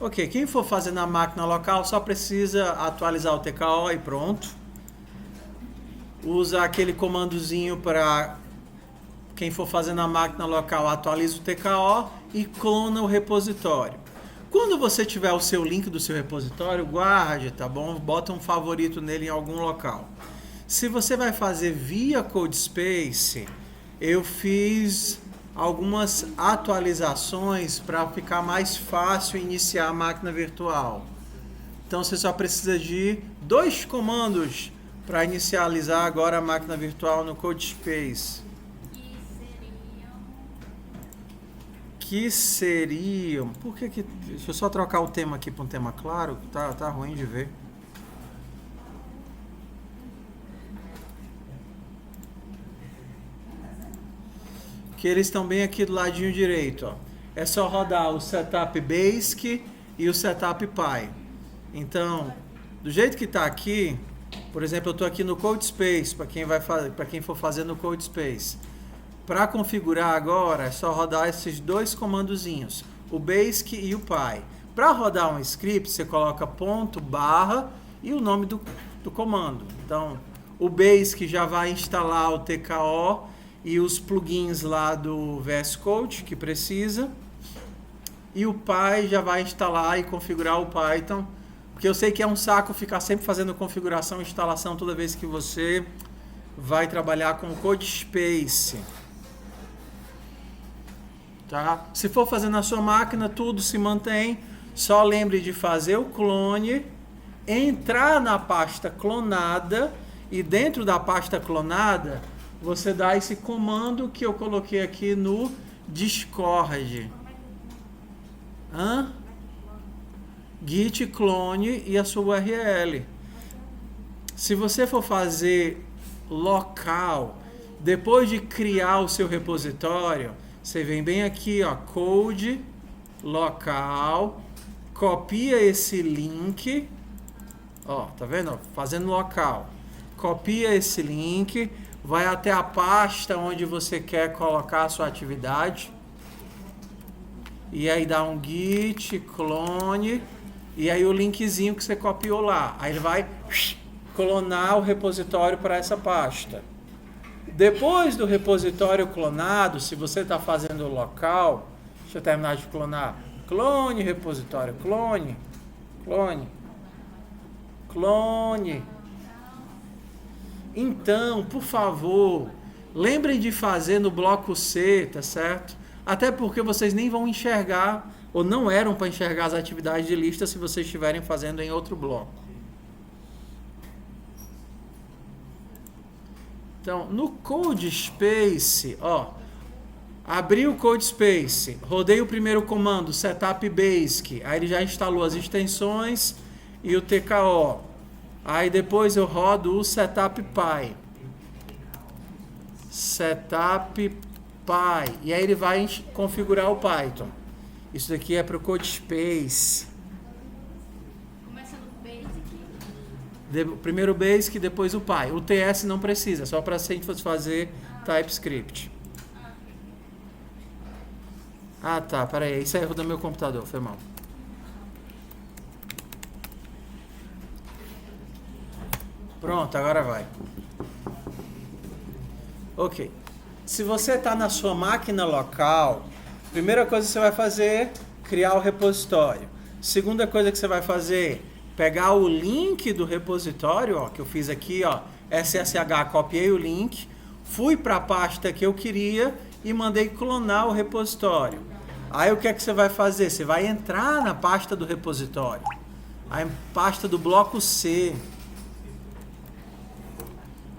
Ok, quem for fazer na máquina local só precisa atualizar o TKO e pronto. Usa aquele comandozinho para quem for fazer na máquina local, atualiza o TKO e clona o repositório. Quando você tiver o seu link do seu repositório, guarde, tá bom? Bota um favorito nele em algum local. Se você vai fazer via CodeSpace, eu fiz algumas atualizações para ficar mais fácil iniciar a máquina virtual. Então você só precisa de 2 comandos para inicializar agora a máquina virtual no CodeSpace. Que seriam... Por que que... Deixa eu só trocar o tema aqui para um tema claro. Tá ruim de ver. Que eles estão bem aqui do ladinho direito, ó. É só rodar o Setup Basic e o Setup Py. Então, do jeito que está aqui, por exemplo, eu estou aqui no CodeSpace, para quem for fazer no CodeSpace. Para configurar agora, é só rodar esses 2 comandozinhos, o Basic e o Py. Para rodar um script, você coloca ponto, barra e o nome do comando. Então, o Basic já vai instalar o TKO e os plugins lá do VS Code que precisa. E o Py já vai instalar e configurar o Python, porque eu sei que é um saco ficar sempre fazendo configuração e instalação toda vez que você vai trabalhar com CodeSpace. Tá? Se for fazer na sua máquina, tudo se mantém. Só lembre de fazer o clone, entrar na pasta clonada e dentro da pasta clonada você dá esse comando que eu coloquei aqui no Discord. Git clone e a sua URL. Se você for fazer local, depois de criar o seu repositório, você vem bem aqui, ó, code local, copia esse link, ó, tá vendo? Fazendo local, copia esse link, vai até a pasta onde você quer colocar a sua atividade, e aí dá um git clone, e aí o linkzinho que você copiou lá, aí ele vai clonar o repositório para essa pasta. Depois do repositório clonado, se você está fazendo local, deixa eu terminar de clonar, clone repositório, clone, clone. Então, por favor, lembrem de fazer no bloco C, tá certo? Até porque vocês nem vão enxergar, ou não eram para enxergar as atividades de lista se vocês estiverem fazendo em outro bloco. Então, no CodeSpace, ó, abri o CodeSpace, rodei o primeiro comando, Setup Basic, aí ele já instalou as extensões e o TKO. Aí depois eu rodo o Setup Py. Setup Py. E aí ele vai configurar o Python. Isso daqui é para o CodeSpace. Começa no Basic. Primeiro o Basic, depois o Py. O TS não precisa, só para se a gente fosse fazer TypeScript. Ah, tá, peraí. Isso é erro do meu computador, foi mal. Pronto, agora vai. Ok. Se você está na sua máquina local, primeira coisa que você vai fazer é criar o repositório. Segunda coisa que você vai fazer, pegar o link do repositório, ó, que eu fiz aqui, ó, SSH, copiei o link, fui para a pasta que eu queria e mandei clonar o repositório. Aí o que é que você vai fazer? Você vai entrar na pasta do repositório, a pasta do bloco C.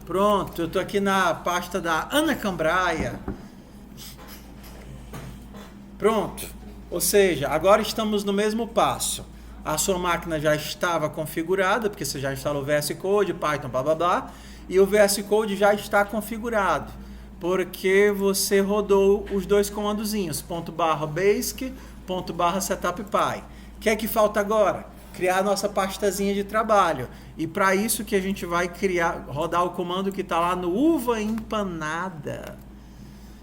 Pronto, eu estou aqui na pasta da Ana Cambraia. Pronto, ou seja, agora estamos no mesmo passo. A sua máquina já estava configurada, porque você já instalou o VS Code, Python, blá blá blá, e o VS Code já está configurado, porque você rodou os 2 comandozinhos, ./basic, ./setupy. O que é que falta agora? Criar a nossa pastazinha de trabalho. E para isso que a gente vai rodar o comando que está lá no uva empanada.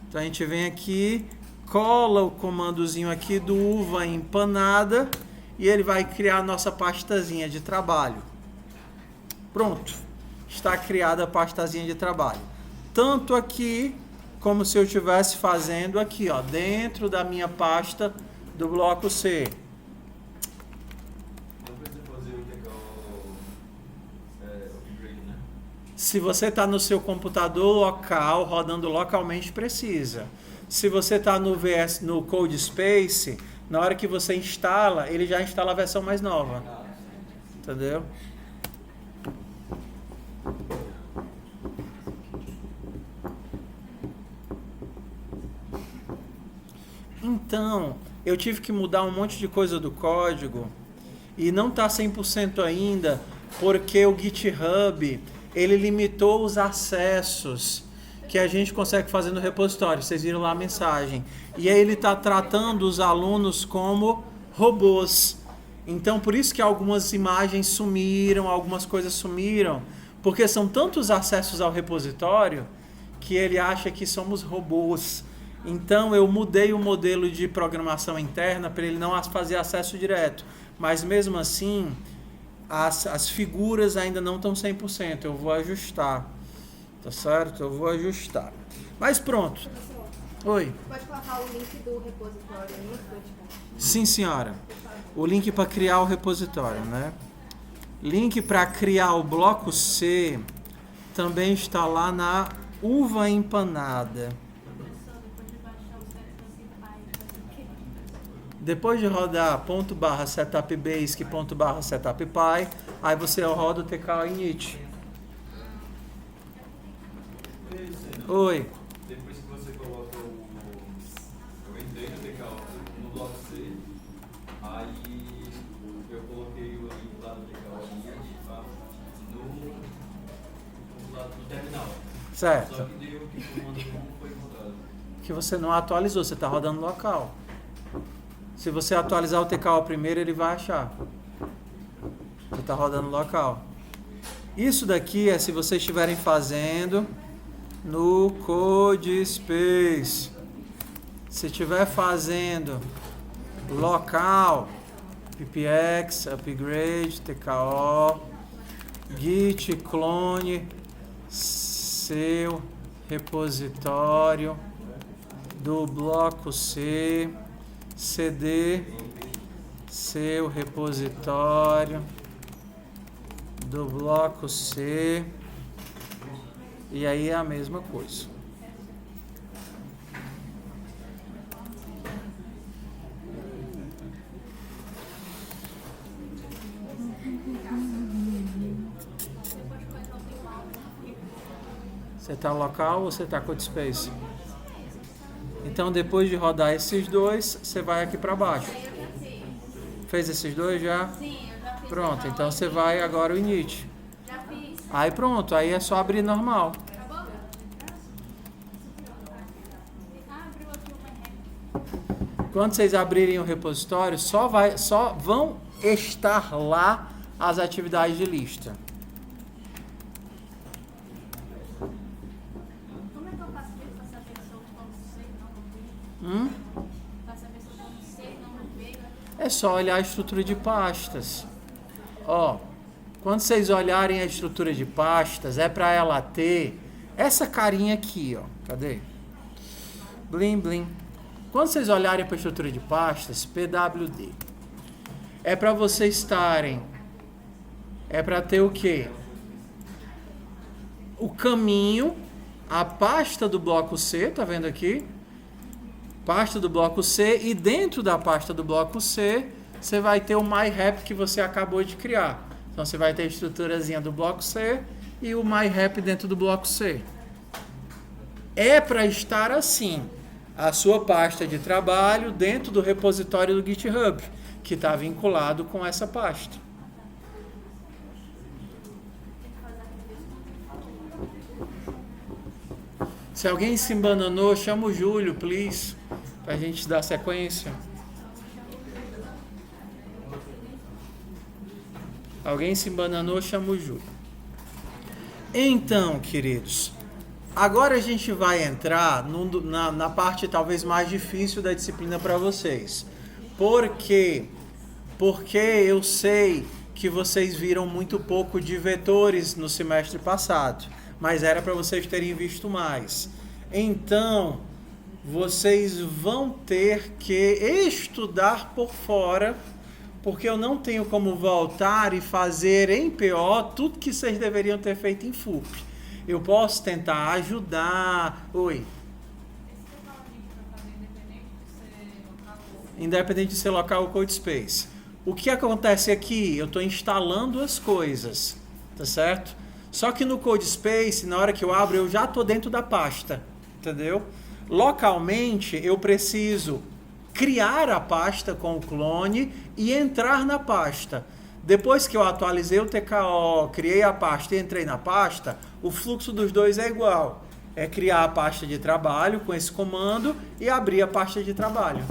Então a gente vem aqui, cola o comandozinho aqui do uva empanada e ele vai criar a nossa pastazinha de trabalho. Pronto, está criada a pastazinha de trabalho. Tanto aqui, como se eu estivesse fazendo aqui, ó, dentro da minha pasta do bloco C. Não precisa fazer o upgrade, né? Se você está no seu computador local, rodando localmente, precisa. Se você está no CodeSpace, na hora que você instala, ele já instala a versão mais nova. Entendeu? Então, eu tive que mudar um monte de coisa do código e não está 100% ainda, porque o GitHub, ele limitou os acessos que a gente consegue fazer no repositório. Vocês viram lá a mensagem. E aí ele está tratando os alunos como robôs. Então, por isso que algumas imagens sumiram, algumas coisas sumiram, porque são tantos acessos ao repositório que ele acha que somos robôs. Então, eu mudei o modelo de programação interna para ele não fazer acesso direto. Mas, mesmo assim, as figuras ainda não estão 100%. Eu vou ajustar. Tá certo? Eu vou ajustar. Mas pronto. Oi. Pode colocar o link do repositório aí, Sim, senhora. O link para criar o repositório, né? Link para criar o bloco C também está lá na uva empanada. Depois de rodar ./setupbasic./setupy, aí você roda o TK init. Oi. Depois que você coloca eu entrei no TK no bloco C, aí eu coloquei o link lá do TK no terminal. Certo. Só que deu que o comando não foi encontrado. Que você não atualizou, você está rodando local. Se você atualizar o TK primeiro, ele vai achar. Você está rodando local. Isso daqui é se vocês estiverem fazendo no CodeSpace. Se estiver fazendo local, ppx, upgrade, tko, git clone seu repositório do bloco C, cd seu repositório do bloco C, e aí é a mesma coisa. Você está local ou você está CodeSpace? Então, depois de rodar esses dois, você vai aqui para baixo. Fez esses dois já? Sim, eu já fiz. Pronto, então você vai agora o init. Já fiz. Aí pronto, aí é só abrir normal. Acabou? Abriu aqui uma régua. Quando vocês abrirem o repositório, só vão estar lá as atividades de lista. Como é que eu faço isso para saber se eu estou no C e não no B? Para saber se eu estou no C e não no B? É só olhar a estrutura de pastas. Ó, quando vocês olharem a estrutura de pastas, é para ela ter essa carinha aqui, ó. Cadê? Blim, blim. Quando vocês olharem para a estrutura de pastas, PWD, é para vocês estarem, é para ter o quê? O caminho, a pasta do bloco C, tá vendo aqui? Pasta do bloco C, e dentro da pasta do bloco C, você vai ter o MyRap que você acabou de criar. Então você vai ter a estruturazinha do bloco C e o MyRap dentro do bloco C. É para estar assim, a sua pasta de trabalho dentro do repositório do GitHub, que está vinculado com essa pasta. Se alguém se embananou, chama o Júlio, please, para a gente dar sequência. Alguém se embananou, chama o Júlio. Então, queridos, agora a gente vai entrar na parte talvez mais difícil da disciplina para vocês. Porque porque eu sei que vocês viram muito pouco de vetores no semestre passado, mas era para vocês terem visto mais. Então, vocês vão ter que estudar por fora, porque eu não tenho como voltar e fazer em PO tudo que vocês deveriam ter feito em FUP. Eu posso tentar ajudar. Oi. Independente de ser local ou code space. O que acontece aqui? Eu estou instalando as coisas, tá certo? Só que no code space, na hora que eu abro, eu já estou dentro da pasta, entendeu? Localmente, eu preciso criar a pasta com o clone e entrar na pasta. Depois que eu atualizei o TKO, criei a pasta e entrei na pasta, o fluxo dos dois é igual. É criar a pasta de trabalho com esse comando e abrir a pasta de trabalho.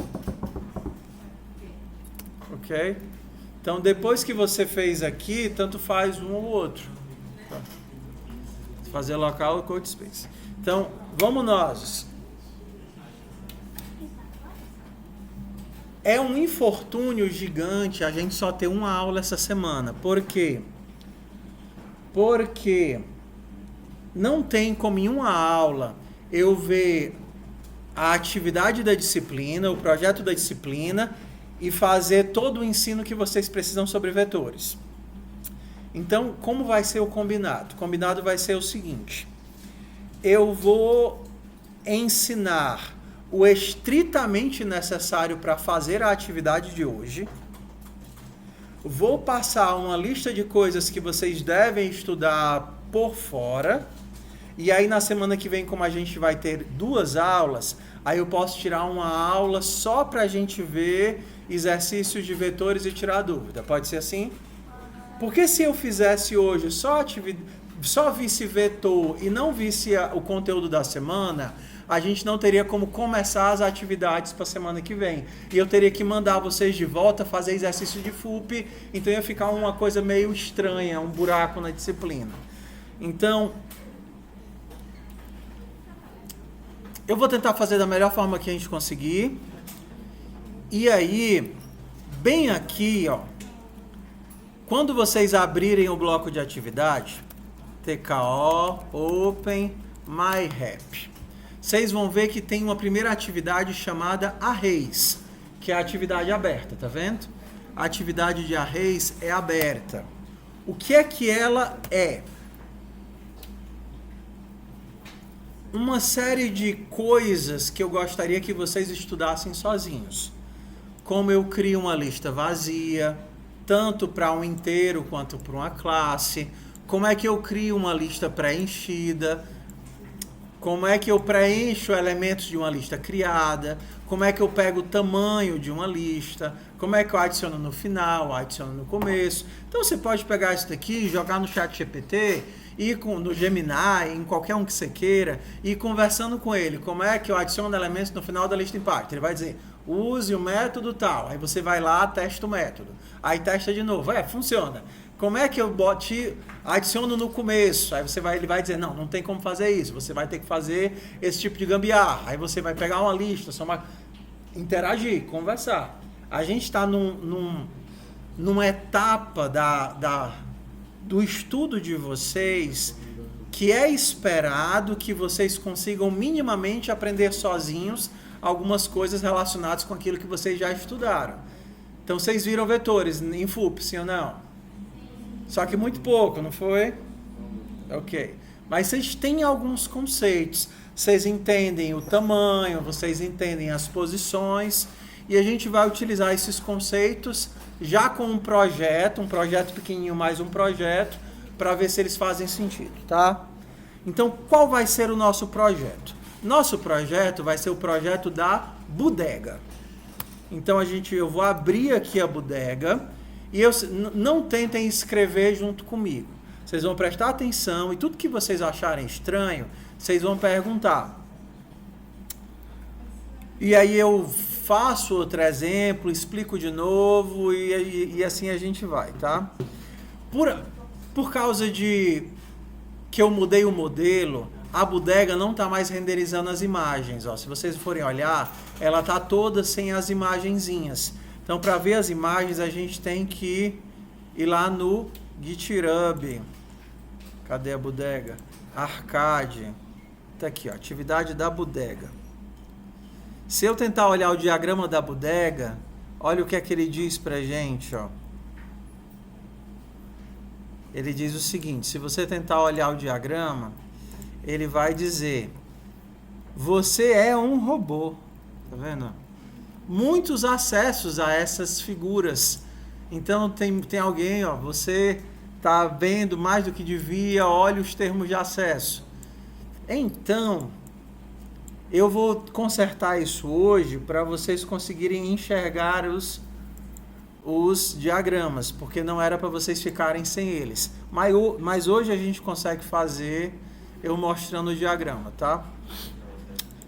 Ok? Então, depois que você fez aqui, tanto faz um ou outro. Tá. Fazer local ou code space. Então, vamos nós. É um infortúnio gigante a gente só ter uma aula essa semana. Por quê? Porque não tem como em uma aula eu ver a atividade da disciplina, o projeto da disciplina e fazer todo o ensino que vocês precisam sobre vetores. Então, como vai ser o combinado? O combinado vai ser o seguinte: eu vou ensinar o estritamente necessário para fazer a atividade de hoje. Vou passar uma lista de coisas que vocês devem estudar por fora. E aí na semana que vem, como a gente vai ter 2 aulas, aí eu posso tirar uma aula só para a gente ver exercícios de vetores e tirar dúvida. Pode ser assim? Porque se eu fizesse hoje só visse vetor e não visse o conteúdo da semana, a gente não teria como começar as atividades para a semana que vem. E eu teria que mandar vocês de volta fazer exercício de FUP, então ia ficar uma coisa meio estranha, um buraco na disciplina. Então, eu vou tentar fazer da melhor forma que a gente conseguir. E aí, bem aqui, ó, quando vocês abrirem o bloco de atividade, TKO, Open, MyRap, vocês vão ver que tem uma primeira atividade chamada Arrays, que é a atividade aberta, tá vendo? A atividade de Arrays é aberta. O que é que ela é? Uma série de coisas que eu gostaria que vocês estudassem sozinhos. Como eu crio uma lista vazia, tanto para um inteiro quanto para uma classe. Como é que eu crio uma lista preenchida. Como é que eu preencho elementos de uma lista criada. Como é que eu pego o tamanho de uma lista. Como é que eu adiciono no final, adiciono no começo. Então você pode pegar isso daqui, jogar no ChatGPT, ir no Gemini, em qualquer um que você queira, e ir conversando com ele. Como é que eu adiciono elementos no final da lista impact? Ele vai dizer, use o método tal. Aí você vai lá, testa o método. Aí testa de novo. Funciona. Como é que eu adiciono no começo? Aí ele vai dizer, não tem como fazer isso. Você vai ter que fazer esse tipo de gambiarra. Aí você vai pegar uma lista, interagir, conversar. A gente está numa etapa do estudo de vocês que é esperado que vocês consigam minimamente aprender sozinhos algumas coisas relacionadas com aquilo que vocês já estudaram. Então, vocês viram vetores em FUP, sim ou não? Só que muito pouco, não foi? Ok. Mas vocês têm alguns conceitos. Vocês entendem o tamanho, vocês entendem as posições, e a gente vai utilizar esses conceitos já com um projeto pequenininho mais um projeto, para ver se eles fazem sentido, tá? Então, qual vai ser o nosso projeto? Nosso projeto vai ser o projeto da bodega. Então, eu vou abrir aqui a bodega e não tentem escrever junto comigo. Vocês vão prestar atenção e tudo que vocês acharem estranho, vocês vão perguntar. E aí eu faço outro exemplo, explico de novo e assim a gente vai, tá? Por causa de que eu mudei o modelo, a bodega não está mais renderizando as imagens. Ó. Se vocês forem olhar, ela está toda sem as imagenzinhas. Então, para ver as imagens, a gente tem que ir lá no GitHub. Cadê a bodega? Arcade. Tá aqui, ó, atividade da bodega. Se eu tentar olhar o diagrama da bodega, olha o que é que ele diz pra gente, ó. Ele diz o seguinte: se você tentar olhar o diagrama, ele vai dizer: você é um robô. Tá vendo? Muitos acessos a essas figuras. Então tem alguém, ó, você tá vendo mais do que devia, olha os termos de acesso. Então, eu vou consertar isso hoje para vocês conseguirem enxergar os diagramas, porque não era para vocês ficarem sem eles. Mas hoje a gente consegue fazer eu mostrando o diagrama, tá?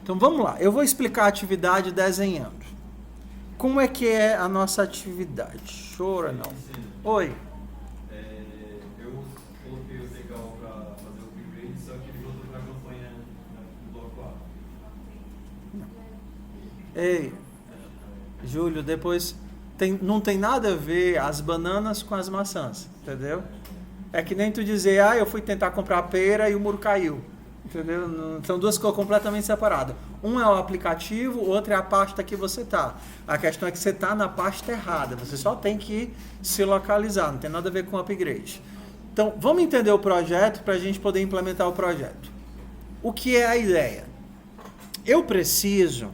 Então vamos lá, eu vou explicar a atividade desenhando. Como é que é a nossa atividade? Chora não. Oi. Eu coloquei o legal para fazer o upgrade, só que ele voltou para a campanha do bloco A. Ei, Júlio, depois não tem nada a ver as bananas com as maçãs, entendeu? É que nem tu dizer, eu fui tentar comprar pera e o muro caiu, entendeu? São duas coisas completamente separadas. Um é o aplicativo, o outro é a pasta que você tá. A questão é que você está na pasta errada, você só tem que se localizar, não tem nada a ver com o upgrade. Então, vamos entender o projeto para a gente poder implementar o projeto. O que é a ideia? Eu preciso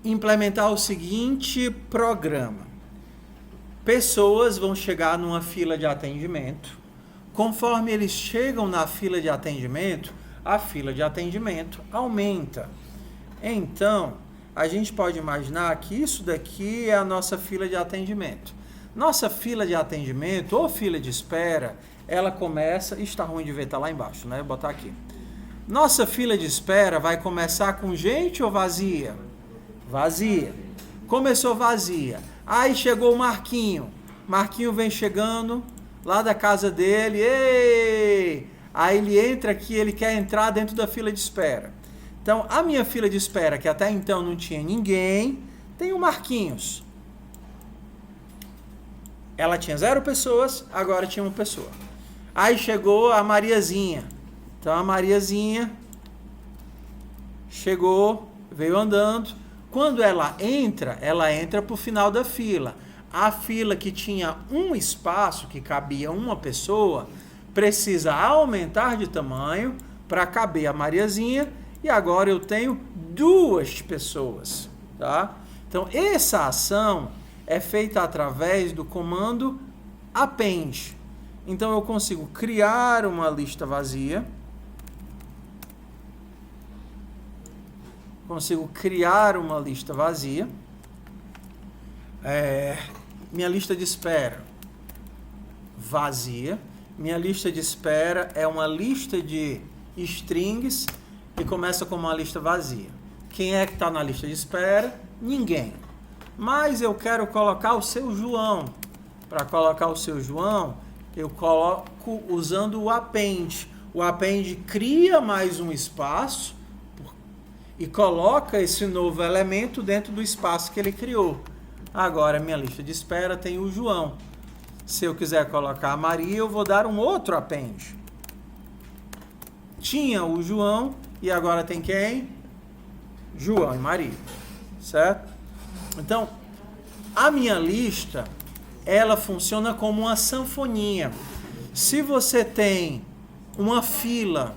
implementar o seguinte programa. Pessoas vão chegar numa fila de atendimento. Conforme eles chegam na fila de atendimento, a fila de atendimento aumenta. Então, a gente pode imaginar que isso daqui é a nossa fila de atendimento. Nossa fila de atendimento, ou fila de espera, ela começa... Está ruim de ver, está lá embaixo, né? Vou botar aqui. Nossa fila de espera vai começar com gente ou vazia? Vazia. Começou vazia. Aí chegou o Marquinho. Marquinho vem chegando lá da casa dele. Ei! Aí ele entra aqui, ele quer entrar dentro da fila de espera. Então, a minha fila de espera, que até então não tinha ninguém, tem o Marquinhos. Ela tinha 0 pessoas, agora tinha 1 pessoa. Aí chegou a Mariazinha. Então, a Mariazinha chegou, veio andando. Quando ela entra para o final da fila. A fila que tinha um espaço, que cabia uma pessoa, precisa aumentar de tamanho para caber a Mariazinha, e agora eu tenho 2 pessoas, tá? Então, essa ação é feita através do comando append. Então, eu consigo criar uma lista vazia. Minha lista de espera vazia. Minha lista de espera é uma lista de strings que começa com uma lista vazia. Quem é que está na lista de espera? Ninguém. Mas eu quero colocar o seu João. Para colocar o seu João, eu coloco usando o append. O append cria mais um espaço e coloca esse novo elemento dentro do espaço que ele criou. Agora, minha lista de espera tem o João. Se eu quiser colocar a Maria, eu vou dar um outro append. Tinha o João e agora tem quem? João e Maria. Certo? Então, a minha lista, ela funciona como uma sanfoninha. Se você tem uma fila,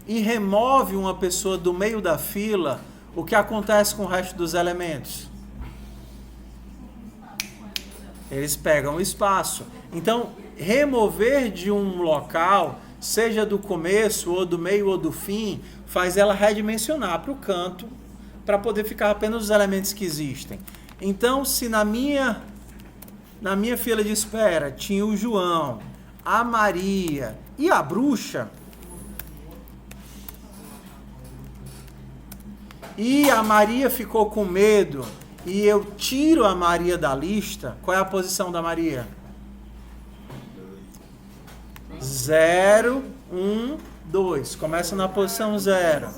e remove uma pessoa do meio da fila, o que acontece com o resto dos elementos? Eles pegam o espaço. Então, remover de um local, seja do começo, ou do meio, ou do fim, faz ela redimensionar para o canto, para poder ficar apenas os elementos que existem. Então, se na minha fila de espera tinha o João, a Maria e a bruxa, e a Maria ficou com medo, e eu tiro a Maria da lista, qual é a posição da Maria? 0, 1, 2. Começa na posição 0.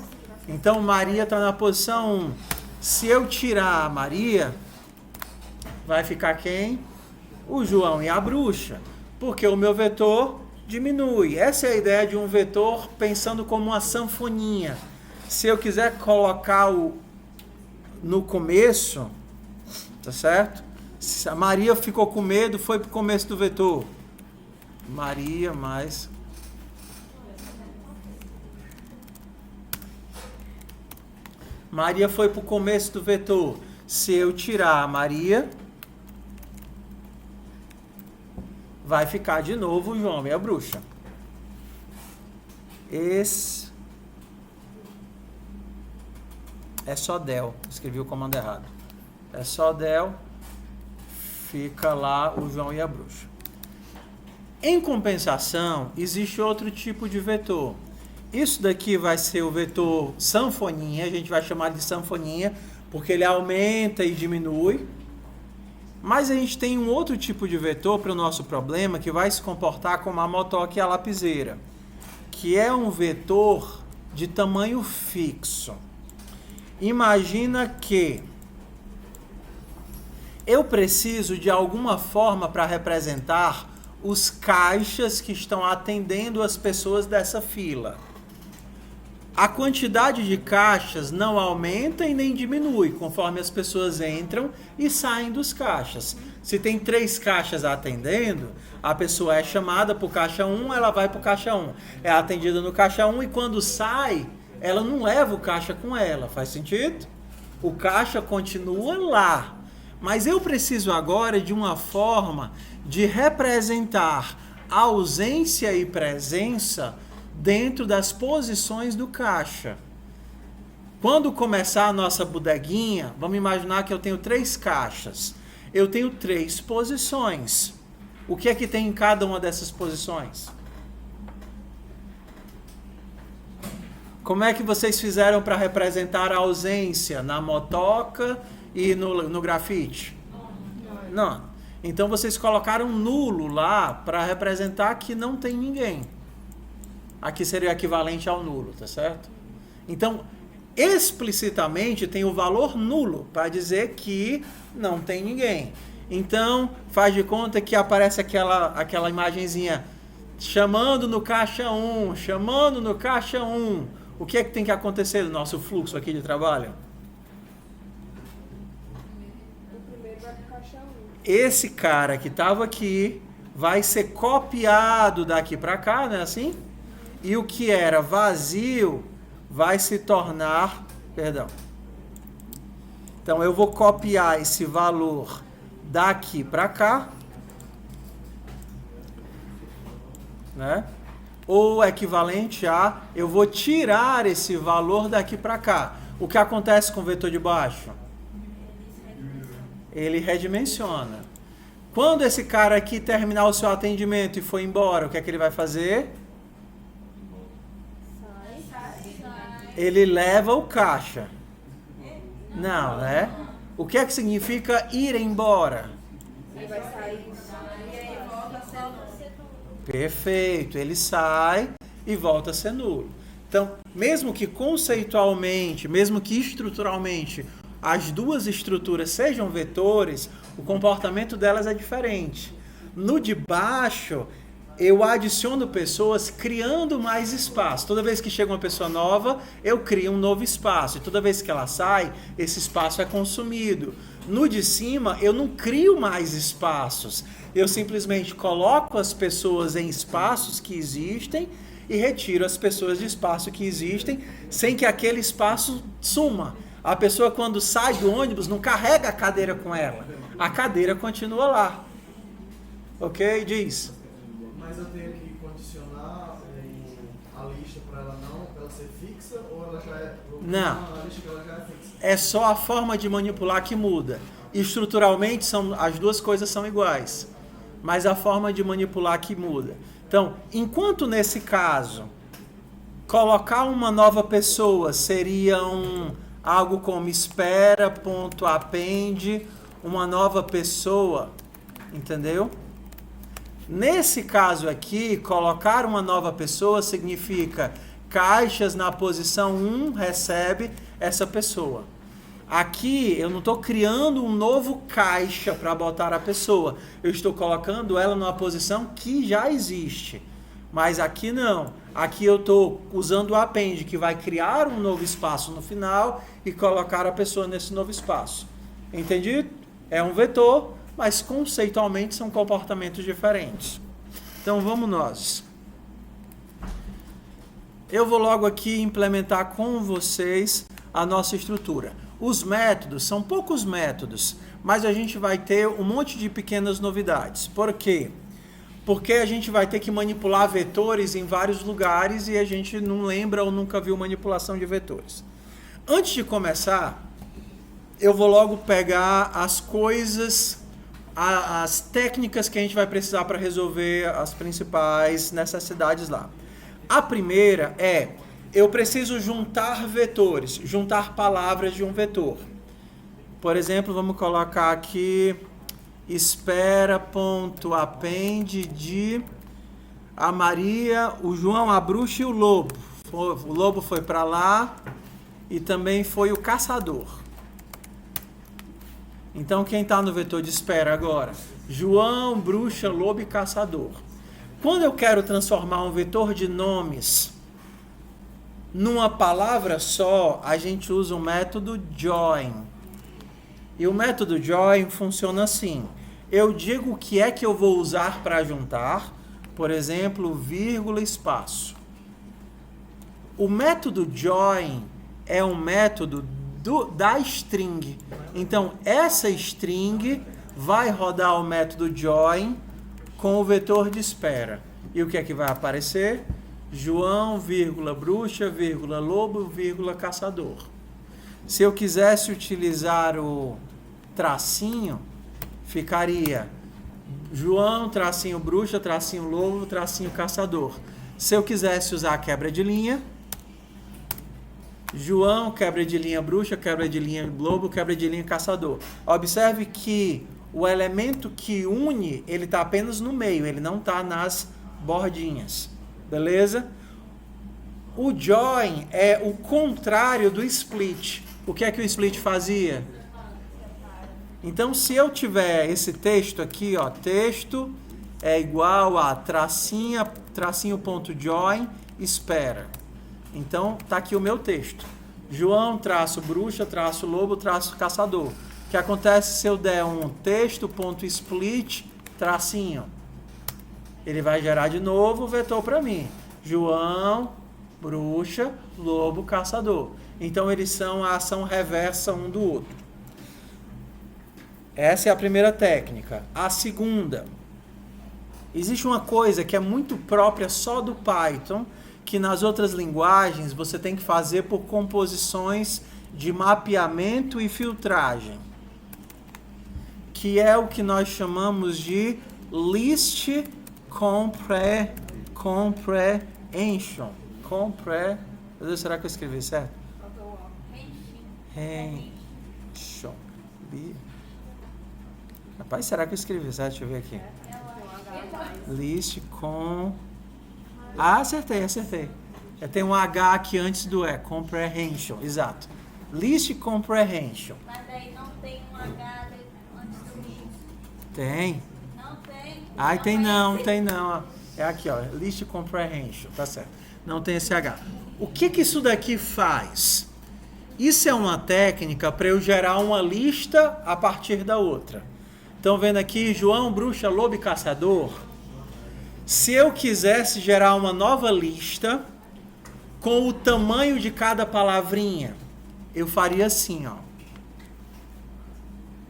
Então, Maria está na posição 1. Se eu tirar a Maria, vai ficar quem? O João e a bruxa. Porque o meu vetor diminui. Essa é a ideia de um vetor pensando como uma sanfoninha. Se eu quiser colocar no começo, tá certo? Se a Maria ficou com medo, foi para o começo do vetor. Maria mais... Maria foi para o começo do vetor. Se eu tirar a Maria, vai ficar de novo o João e a bruxa. Esse é só del. Escrevi o comando errado. É só del. Fica lá o João e a bruxa. Em compensação, existe outro tipo de vetor. Isso daqui vai ser o vetor sanfoninha, a gente vai chamar de sanfoninha, porque ele aumenta e diminui. Mas a gente tem um outro tipo de vetor para o nosso problema, que vai se comportar como a motoca e a lapiseira, que é um vetor de tamanho fixo. Imagina que eu preciso de alguma forma para representar os caixas que estão atendendo as pessoas dessa fila. A quantidade de caixas não aumenta e nem diminui conforme as pessoas entram e saem dos caixas. Se tem 3 caixas atendendo, a pessoa é chamada para o caixa 1, ela vai para o caixa 1. É atendida no caixa 1 e quando sai, ela não leva o caixa com ela. Faz sentido? O caixa continua lá. Mas eu preciso agora de uma forma de representar ausência e presença dentro das posições do caixa. Quando começar a nossa bodeguinha, vamos imaginar que eu tenho 3 caixas. Eu tenho 3 posições. O que é que tem em cada uma dessas posições? Como é que vocês fizeram para representar a ausência na motoca e no grafite? Não. Então vocês colocaram nulo lá para representar que não tem ninguém. Aqui seria o equivalente ao nulo, tá certo? Então, explicitamente tem o valor nulo para dizer que não tem ninguém. Então, faz de conta que aparece aquela imagenzinha chamando no caixa 1, chamando no caixa 1. O que é que tem que acontecer no nosso fluxo aqui de trabalho? O primeiro vai pro caixa 1. Esse cara que estava aqui vai ser copiado daqui para cá, não é assim? E o que era vazio vai se tornar... Perdão. Então, eu vou copiar esse valor daqui para cá, né? Ou equivalente a... Eu vou tirar esse valor daqui para cá. O que acontece com o vetor de baixo? Ele redimensiona. Quando esse cara aqui terminar o seu atendimento e for embora, o que é que ele vai fazer? Ele leva o caixa. Não, né? O que é que significa ir embora? Ele vai sair. E aí volta a ser nulo. Perfeito. Ele sai e volta a ser nulo. Então, mesmo que conceitualmente, mesmo que estruturalmente, as duas estruturas sejam vetores, o comportamento delas é diferente. No de baixo, eu adiciono pessoas criando mais espaço. Toda vez que chega uma pessoa nova, eu crio um novo espaço. E toda vez que ela sai, esse espaço é consumido. No de cima, eu não crio mais espaços. Eu simplesmente coloco as pessoas em espaços que existem e retiro as pessoas de espaço que existem, sem que aquele espaço suma. A pessoa, quando sai do ônibus, não carrega a cadeira com ela. A cadeira continua lá. Ok? Diz. Mas eu tenho que condicionar a lista para ela ser fixa, ou ela já é... Não. A lista que ela já é fixa. É só a forma de manipular que muda. Estruturalmente, as duas coisas são iguais. Mas a forma de manipular que muda. Então, enquanto nesse caso, colocar uma nova pessoa seria algo como espera.append, uma nova pessoa, entendeu? Nesse caso aqui, colocar uma nova pessoa significa caixas na posição 1 recebe essa pessoa. Aqui eu não estou criando um novo caixa para botar a pessoa. Eu estou colocando ela numa posição que já existe. Mas aqui não. Aqui eu estou usando o append, que vai criar um novo espaço no final e colocar a pessoa nesse novo espaço. Entendido? É um vetor, mas conceitualmente são comportamentos diferentes. Então vamos nós. Eu vou logo aqui implementar com vocês a nossa estrutura. Os métodos, são poucos métodos, mas a gente vai ter um monte de pequenas novidades. Por quê? Porque a gente vai ter que manipular vetores em vários lugares e a gente não lembra ou nunca viu manipulação de vetores. Antes de começar, eu vou logo pegar as coisas, as técnicas que a gente vai precisar para resolver as principais necessidades lá. A primeira é, eu preciso juntar vetores, juntar palavras de um vetor. Por exemplo, vamos colocar aqui espera.append de a Maria, o João, a bruxa e o lobo. O lobo foi para lá e também foi o caçador. Então, quem está no vetor de espera agora? João, bruxa, lobo e caçador. Quando eu quero transformar um vetor de nomes numa palavra só, a gente usa o método join. E o método join funciona assim. Eu digo o que é que eu vou usar para juntar, por exemplo, vírgula, espaço. O método join é um método da string. Então, essa string vai rodar o método join com o vetor de espera. E o que é que vai aparecer? João, vírgula, bruxa, vírgula, lobo, vírgula, caçador. Se eu quisesse utilizar o tracinho, ficaria João, tracinho, bruxa, tracinho, lobo, tracinho, caçador. Se eu quisesse usar a quebra de linha, João, quebra de linha, bruxa, quebra de linha, lobo, quebra de linha, caçador. Observe que o elemento que une, ele está apenas no meio, ele não está nas bordinhas. Beleza? O join é o contrário do split. O que é que o split fazia? Então, se eu tiver esse texto aqui, ó, texto é igual a tracinho.join, espera. Então, tá aqui o meu texto. João, traço, bruxa, traço, lobo, traço, caçador. O que acontece se eu der um texto.split, tracinho? Ele vai gerar de novo o vetor para mim. João, bruxa, lobo, caçador. Então, eles são a ação reversa um do outro. Essa é a primeira técnica. A segunda, existe uma coisa que é muito própria só do Python, que nas outras linguagens você tem que fazer por composições de mapeamento e filtragem, que é o que nós chamamos de list comprehension. Será que eu escrevi certo? Hension. Rapaz, será que eu escrevi certo? Deixa eu ver aqui. List com... Ah, acertei. Tem um H aqui antes do E. Comprehension, exato. List comprehension. Mas daí não tem um H antes do I. Tem. Não tem. Ai, tem não. É aqui, ó. List comprehension, tá certo. Não tem esse H. O que isso daqui faz? Isso é uma técnica para eu gerar uma lista a partir da outra. Estão vendo aqui João, bruxa, lobo e caçador? Se eu quisesse gerar uma nova lista com o tamanho de cada palavrinha, eu faria assim, ó.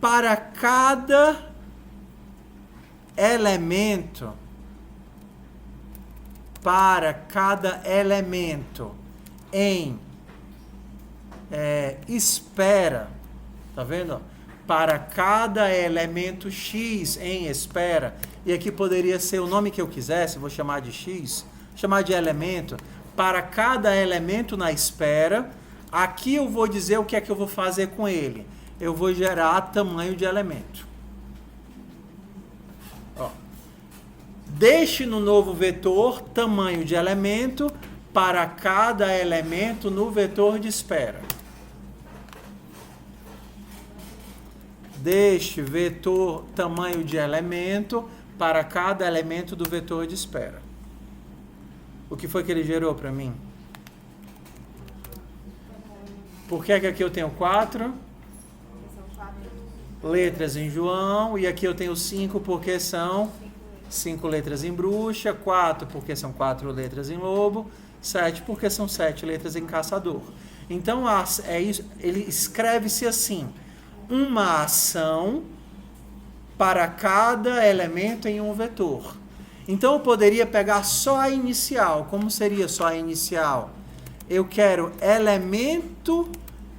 Para cada elemento em espera, tá vendo? Para cada elemento X em espera, e aqui poderia ser o nome que eu quisesse, vou chamar de X, chamar de elemento, para cada elemento na espera, aqui eu vou dizer o que é que eu vou fazer com ele. Eu vou gerar tamanho de elemento. Ó. Deixe no novo vetor tamanho de elemento para cada elemento no vetor de espera. Deste vetor tamanho de elemento para cada elemento do vetor de espera. O que foi que ele gerou para mim? Por que aqui eu tenho 4 São 4 letras em João e aqui eu tenho 5 porque são 5 letras em bruxa, 4 porque são 4 letras em lobo, 7 porque são 7 letras em caçador. Então é isso, ele escreve-se assim: uma ação para cada elemento em um vetor. Então eu poderia pegar só a inicial. Como seria só a inicial? Eu quero elemento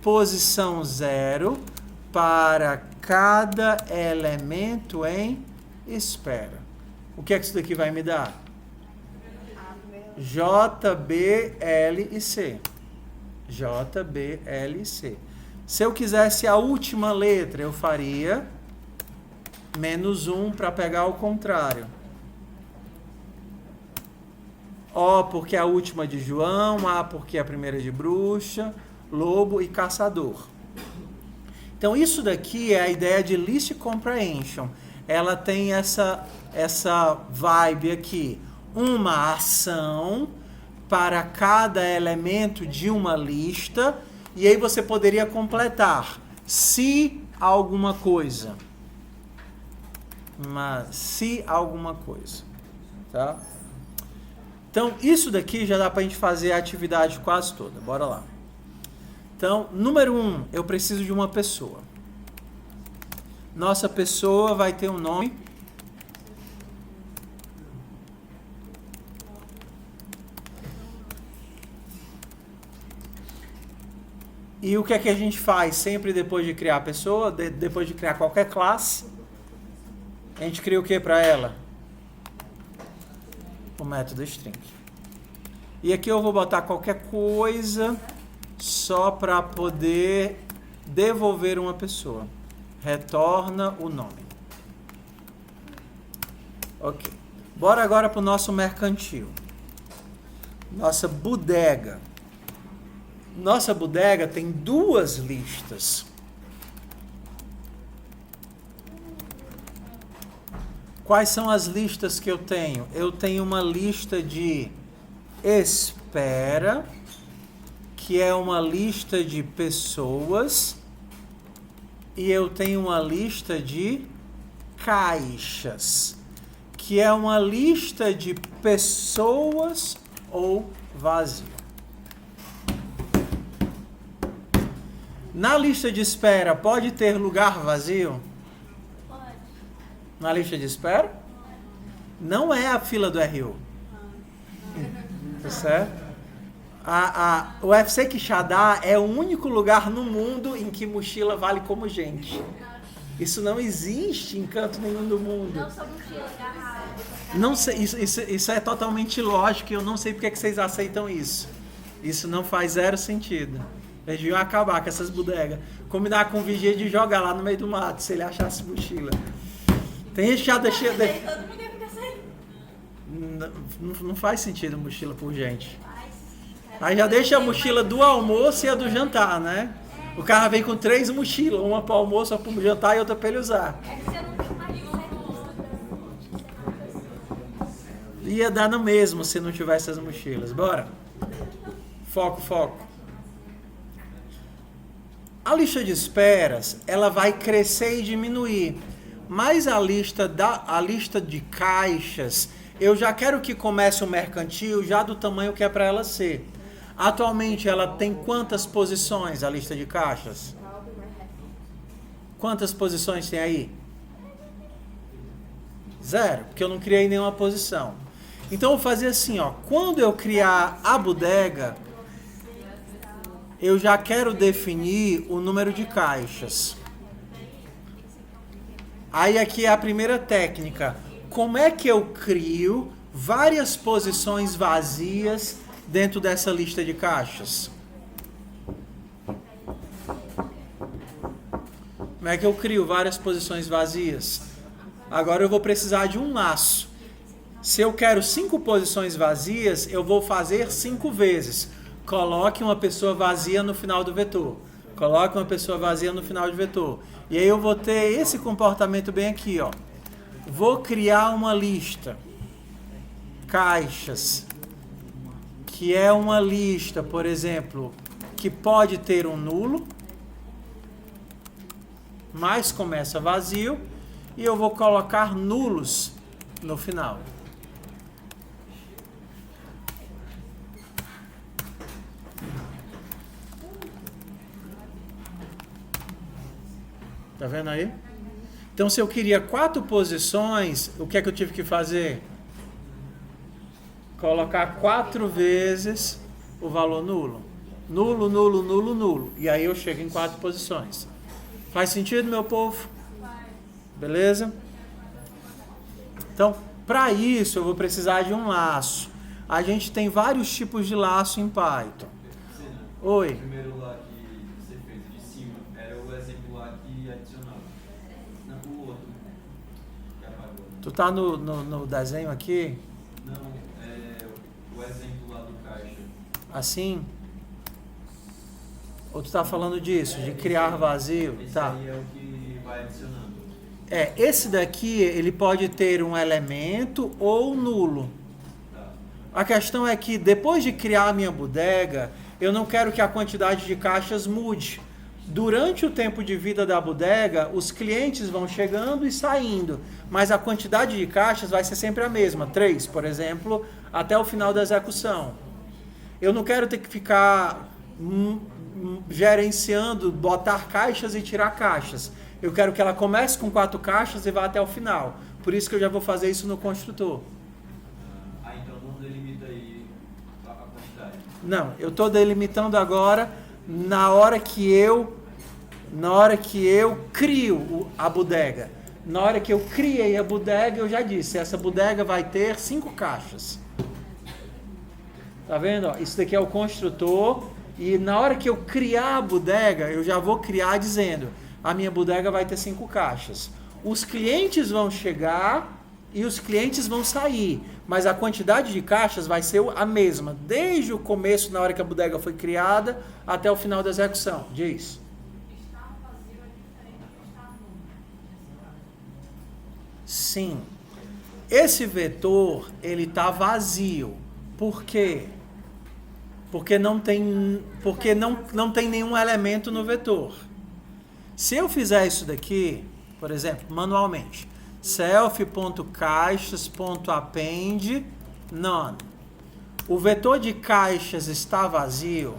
posição 0 para cada elemento em espera. O que é que isso daqui vai me dar? J, B, L e C. J, B, L e C. Se eu quisesse a última letra, eu faria -1 para pegar o contrário. O porque é a última de João, A porque é a primeira de bruxa, lobo e caçador. Então isso daqui é a ideia de list comprehension. Ela tem essa vibe aqui. Uma ação para cada elemento de uma lista. E aí você poderia completar se alguma coisa. Mas se alguma coisa. Tá? Então, isso daqui já dá para a gente fazer a atividade quase toda. Bora lá. Então, número 1, eu preciso de uma pessoa. Nossa pessoa vai ter um nome. E o que é que a gente faz sempre depois de criar a pessoa, depois de criar qualquer classe? A gente cria o que para ela? O método string. E aqui eu vou botar qualquer coisa só para poder devolver uma pessoa. Retorna o nome. Ok. Bora agora para o nosso mercantil. Nossa bodega. Nossa bodega tem 2 listas. Quais são as listas que eu tenho? Eu tenho uma lista de espera, que é uma lista de pessoas, e eu tenho uma lista de caixas, que é uma lista de pessoas ou vazio. Na lista de espera, pode ter lugar vazio? Pode. Na lista de espera? Não é a fila do RU. Tá certo? O UFC Quixadá é o único lugar no mundo em que mochila vale como gente. Isso não existe em canto nenhum do mundo. Não só mochila, garrafa. Não sei, isso é totalmente lógico e eu não sei porque que vocês aceitam isso. Isso não faz 0 sentido. Eles deviam acabar com essas bodegas. Combinar com o vigia de jogar lá no meio do mato, se ele achasse mochila. Tem gente que já deixa... Todo mundo ia ficar sem. Não faz sentido mochila por gente. Aí já deixa a mochila do almoço e a do jantar, né? O cara vem com 3 mochilas, uma para o almoço, uma para o jantar e outra para ele usar. É que você não tem mais Ia dar no mesmo se não tivesse as mochilas. Bora. Foco. A lista de esperas, ela vai crescer e diminuir. Mas a lista de caixas, eu já quero que comece o mercantil já do tamanho que é para ela ser. Atualmente ela tem quantas posições, a lista de caixas? Quantas posições tem aí? 0, porque eu não criei nenhuma posição. Então eu vou fazer assim, ó. Quando eu criar a bodega, eu já quero definir o número de caixas. Aí aqui é a primeira técnica. Como é que eu crio várias posições vazias dentro dessa lista de caixas? Como é que eu crio várias posições vazias? Agora eu vou precisar de um laço. Se eu quero 5 posições vazias, eu vou fazer 5 vezes. Coloque uma pessoa vazia no final do vetor. Coloque uma pessoa vazia no final do vetor. E aí eu vou ter esse comportamento bem aqui, ó. Vou criar uma lista. Caixas. Que é uma lista, por exemplo, que pode ter um nulo. Mas começa vazio. E eu vou colocar nulos no final. Tá vendo aí? Então, se eu queria 4 posições, o que é que eu tive que fazer? Colocar 4 vezes o valor nulo. Nulo, nulo, nulo, nulo. E aí eu chego em 4 posições. Faz sentido, meu povo? Beleza? Então, para isso, eu vou precisar de um laço. A gente tem vários tipos de laço em Python. Oi. O primeiro lá que você fez de cima era o exemplo lá que adicionava. Não, o outro que apagou. Tu tá no desenho aqui? Não, é o exemplo lá do caixa. Assim? Ou tu tá falando disso, de criar vazio? Esse Tá. aí é o que vai adicionando. Esse daqui, ele pode ter um elemento ou nulo. Tá. A questão é que depois de criar a minha bodega, eu não quero que a quantidade de caixas mude. Durante o tempo de vida da bodega, os clientes vão chegando e saindo, mas a quantidade de caixas vai ser sempre a mesma, 3, por exemplo, até o final da execução. Eu não quero ter que ficar gerenciando, botar caixas e tirar caixas. Eu quero que ela comece com 4 caixas e vá até o final. Por isso que eu já vou fazer isso no construtor. Então não delimita aí a quantidade. Não, eu estou delimitando agora na hora que eu crio a bodega. Na hora que eu criei a bodega, eu já disse, essa bodega vai ter 5 caixas. Tá vendo? Ó, isso daqui é o construtor. E na hora que eu criar a bodega, eu já vou criar dizendo, a minha bodega vai ter 5 caixas. Os clientes vão chegar e os clientes vão sair, mas a quantidade de caixas vai ser a mesma, desde o começo, na hora que a bodega foi criada, até o final da execução. Diz. Estar vazio é diferente de estar nulo. Sim. Esse vetor, ele está vazio. Por quê? Porque não tem nenhum elemento no vetor. Se eu fizer isso daqui, por exemplo, manualmente, self.caixas.append none. O vetor de caixas está vazio?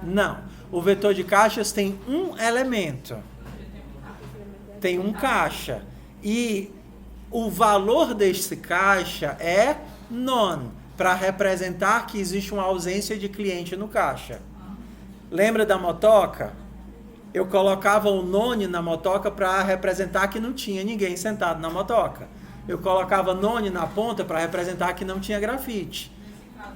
Não. O vetor de caixas tem um elemento. Tem um caixa. E o valor desse caixa é none, para representar que existe uma ausência de cliente no caixa. Lembra da motoca? Eu colocava o none na motoca para representar que não tinha ninguém sentado na motoca. Eu colocava none na ponta para representar que não tinha grafite. A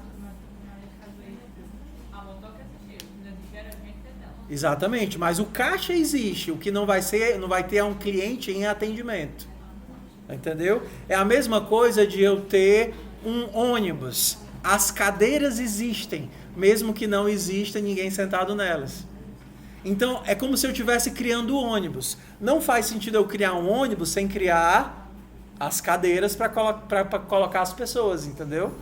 motoca existiu, não existia gente dela. Exatamente, mas o caixa existe. O que não vai ter é um cliente em atendimento. Entendeu? É a mesma coisa de eu ter um ônibus. As cadeiras existem, mesmo que não exista ninguém sentado nelas. Então, é como se eu estivesse criando o ônibus. Não faz sentido eu criar um ônibus sem criar as cadeiras para colocar as pessoas, entendeu?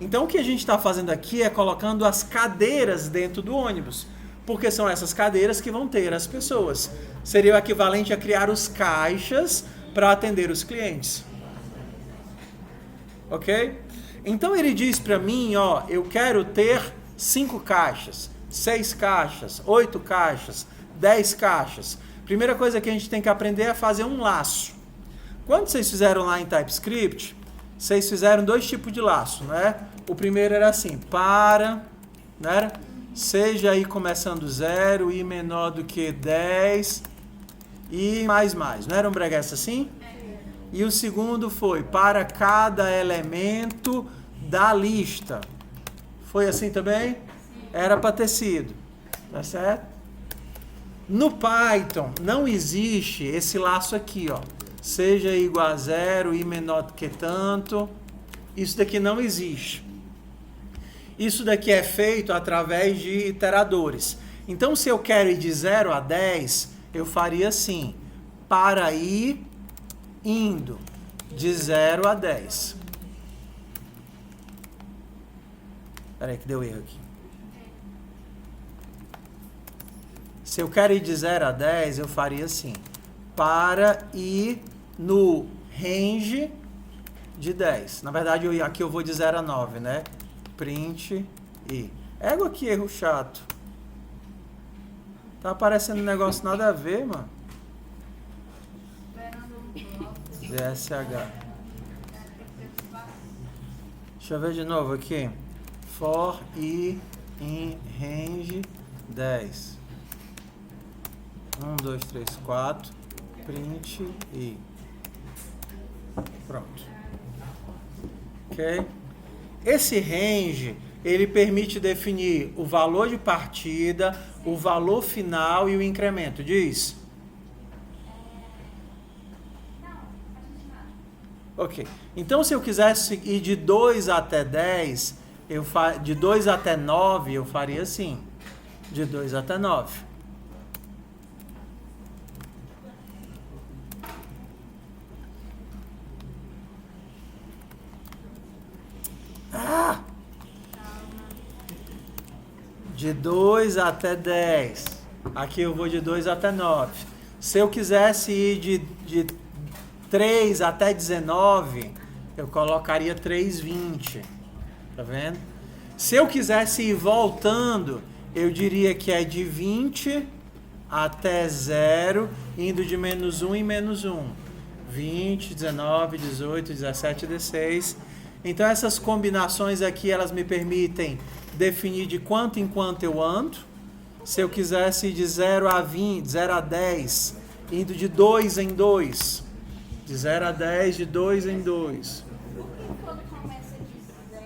Então, o que a gente está fazendo aqui é colocando as cadeiras dentro do ônibus, porque são essas cadeiras que vão ter as pessoas. Seria o equivalente a criar os caixas para atender os clientes. Ok? Então, ele diz para mim, ó, eu quero ter 5 caixas. 6 caixas, 8 caixas, 10 caixas. Primeira coisa que a gente tem que aprender é fazer um laço. Quando vocês fizeram lá em TypeScript, vocês fizeram 2 tipos de laço, né? O primeiro era assim, né? Seja aí começando 0, i menor do que 10, e mais. Não era um breguês assim? E o segundo foi, para cada elemento da lista. Foi assim também? Era para ter sido, tá certo? No Python não existe esse laço aqui, ó. seja igual a 0, i menor do que tanto. Isso daqui não existe. Isso daqui é feito através de iteradores. Então, se eu quero ir de 0 a 10, eu faria assim, para ir indo de 0 a 10. Espera aí que deu erro aqui. Se eu quero ir de 0 a 10, eu faria assim, para ir no range de 10. Na verdade, aqui eu vou de 0 a 9, né? Print e... Égua que erro chato. Tá aparecendo um negócio nada a ver, mano. DSH. Deixa eu ver de novo aqui. For i in range 10. 1, 2, 3, 4. Print i. Pronto. Ok? Esse range, ele permite definir o valor de partida, o valor final e o incremento. Diz? Ok. Então, se eu quisesse ir de 2 até 10, de 2 até 9, eu faria assim. De 2 até 9. De 2 até 10. Aqui eu vou de 2 até 9. Se eu quisesse ir de 3 até 19, eu colocaria 3,20. Tá vendo? Se eu quisesse ir voltando, eu diria que é de 20 até 0, indo de menos 1 em menos 1. 20, 19, 18, 17, 16. Então essas combinações aqui, elas me permitem definir de quanto em quanto eu ando. Se eu quisesse ir de 0 a 20, 0 a 10, indo de 2 em 2. De 0 a 10, de 2 em 2. Quando começa de 0,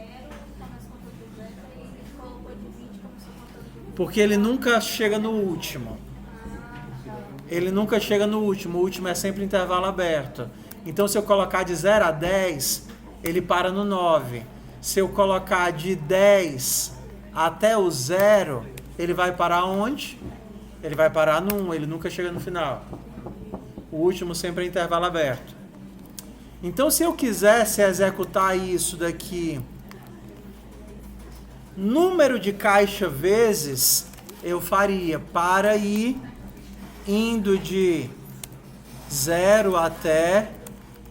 começa contando de 0, e ele colocou de 20, começou contando de 20. Porque ele nunca chega no último. Ele nunca chega no último. O último é sempre intervalo aberto. Então, se eu colocar de 0 a 10, ele para no 9. Se eu colocar de 10 até o 0, ele vai parar onde? Ele vai parar no 1, ele nunca chega no final. O último sempre é intervalo aberto. Então, se eu quisesse executar isso daqui, número de caixa vezes, eu faria para ir indo de 0 até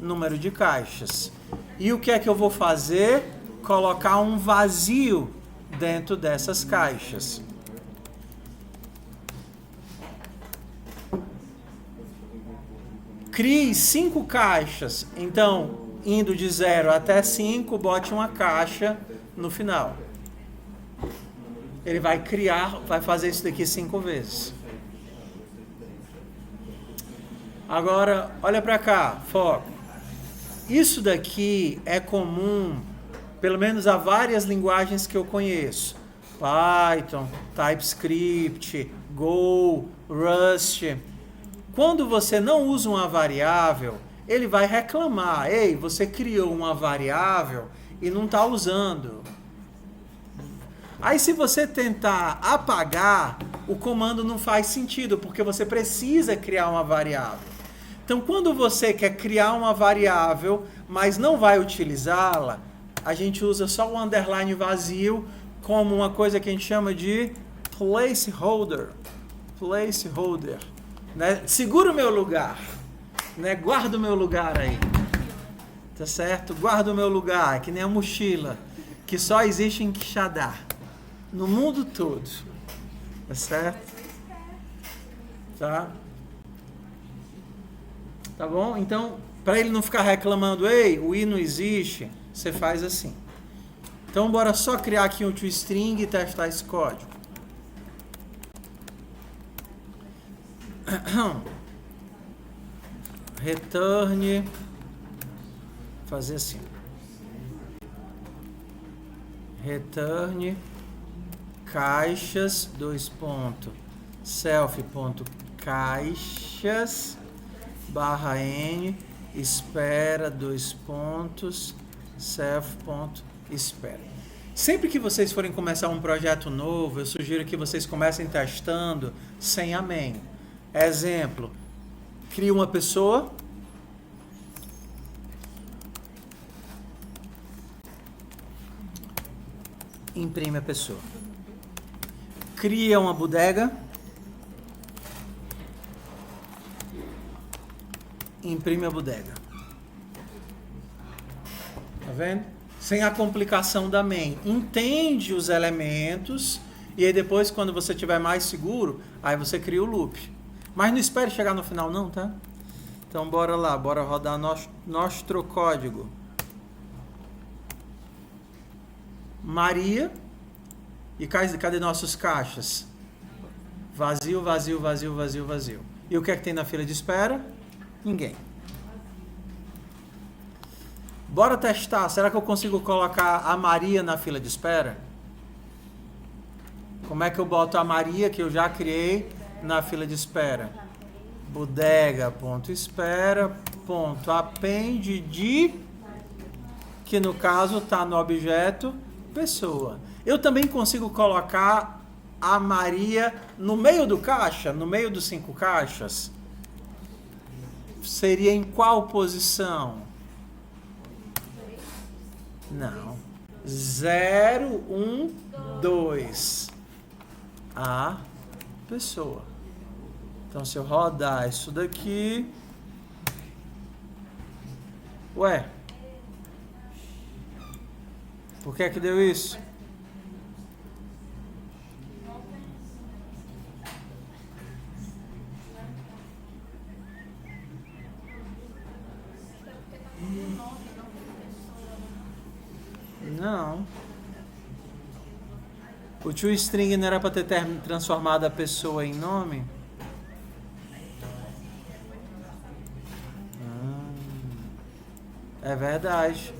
número de caixas. E o que é que eu vou fazer? Colocar um vazio dentro dessas caixas. Crie 5 caixas. Então, indo de 0 até 5, bote uma caixa no final. Ele vai criar, vai fazer isso daqui 5 vezes. Agora, olha para cá, foco. Isso daqui é comum, pelo menos a várias linguagens que eu conheço. Python, TypeScript, Go, Rust. Quando você não usa uma variável, ele vai reclamar. Ei, você criou uma variável e não está usando. Aí se você tentar apagar, o comando não faz sentido, porque você precisa criar uma variável. Então, quando você quer criar uma variável, mas não vai utilizá-la, a gente usa só o underline vazio como uma coisa que a gente chama de placeholder. Placeholder. Né? Segura o meu lugar. Né? Guarda o meu lugar aí. Tá certo? Guarda o meu lugar, que nem a mochila, que só existe em Quixadá. No mundo todo. Tá certo? Tá? Tá bom? Então, para ele não ficar reclamando, ei, o i não existe, você faz assim. Então, bora só criar aqui um toString e testar esse código. Return, fazer assim. Return caixas, self.caixas /n espera, dois pontos, self.espera. Sempre que vocês forem começar um projeto novo, eu sugiro que vocês comecem testando sem amém. Exemplo, cria uma pessoa, imprime a pessoa. Cria uma bodega, imprime a bodega. Tá vendo? Sem a complicação da main. Entende os elementos e aí depois, quando você estiver mais seguro, aí você cria o loop. Mas não espere chegar no final não, tá? Então bora lá, bora rodar nosso código. Maria. E cadê nossos caixas? Vazio, vazio, vazio, vazio, vazio. E o que é que tem na fila de espera? Ninguém. Bora testar. Será que eu consigo colocar a Maria na fila de espera? Como é que eu boto a Maria, que eu já criei, na fila de espera? Bodega, ponto espera, ponto append de, que no caso está no objeto pessoa. Eu também consigo colocar a Maria no meio do caixa, no meio dos 5 caixas. Seria em qual posição? Não. 0, 1, 2. A pessoa. Então, se eu rodar isso daqui... Ué. Por que é que deu isso? Não. O toString não era para ter transformado a pessoa em nome? É verdade.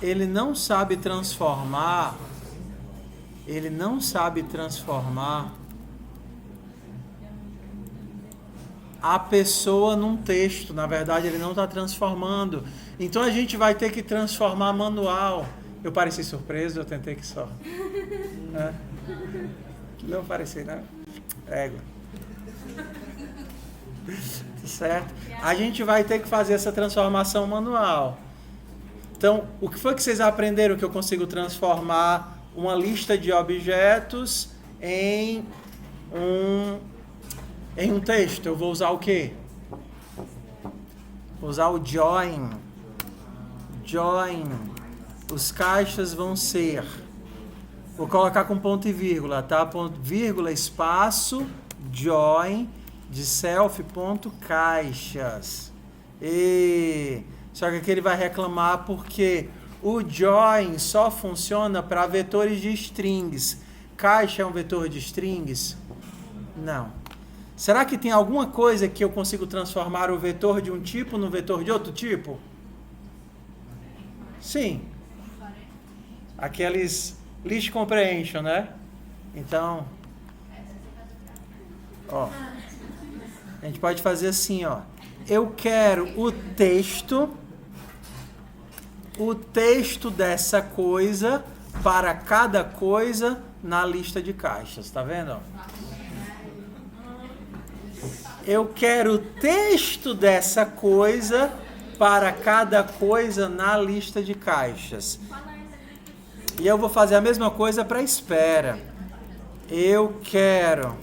Ele não sabe transformar. Ele não sabe transformar a pessoa num texto. Na verdade, ele não está transformando. Então, a gente vai ter que transformar manual. Eu pareci surpreso, eu tentei que só. É. Não pareci, né? Égua. Certo? A gente vai ter que fazer essa transformação manual. Então, o que foi que vocês aprenderam que eu consigo transformar uma lista de objetos em um texto? Eu vou usar o quê? Vou usar o join. Join. Os caixas vão ser... Vou colocar com ponto e vírgula, tá? Ponto, vírgula, espaço, join, de self.caixas. Só que aqui ele vai reclamar porque o join só funciona para vetores de strings. Caixa é um vetor de strings? Não. Será que tem alguma coisa que eu consigo transformar o vetor de um tipo no vetor de outro tipo? Sim. Aqueles list comprehension, né? Então, ó, a gente pode fazer assim, ó. Eu quero o texto dessa coisa para cada coisa na lista de caixas, tá vendo? Eu quero o texto dessa coisa para cada coisa na lista de caixas. E eu vou fazer a mesma coisa para espera. Eu quero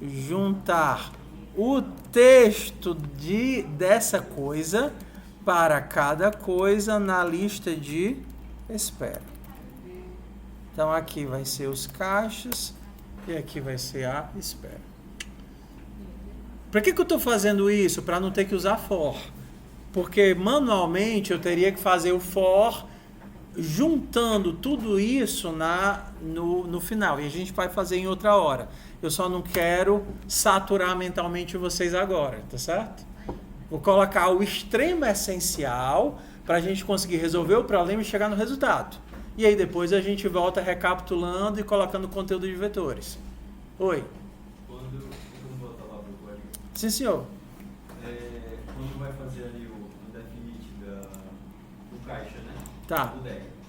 juntar o texto dessa coisa para cada coisa na lista de espera. Então aqui vai ser os caixas e aqui vai ser a espera. Para que eu estou fazendo isso? Para não ter que usar for. Porque manualmente eu teria que fazer o for juntando tudo isso no final. E a gente vai fazer em outra hora. Eu só não quero saturar mentalmente vocês agora, tá certo? Vou colocar o extremo essencial para a gente conseguir resolver o problema e chegar no resultado. E aí depois a gente volta recapitulando e colocando conteúdo de vetores. Oi? Quando voltar lá pro código, Sim, senhor. quando vai fazer ali o definite do caixa, né? Tá. Da bodega.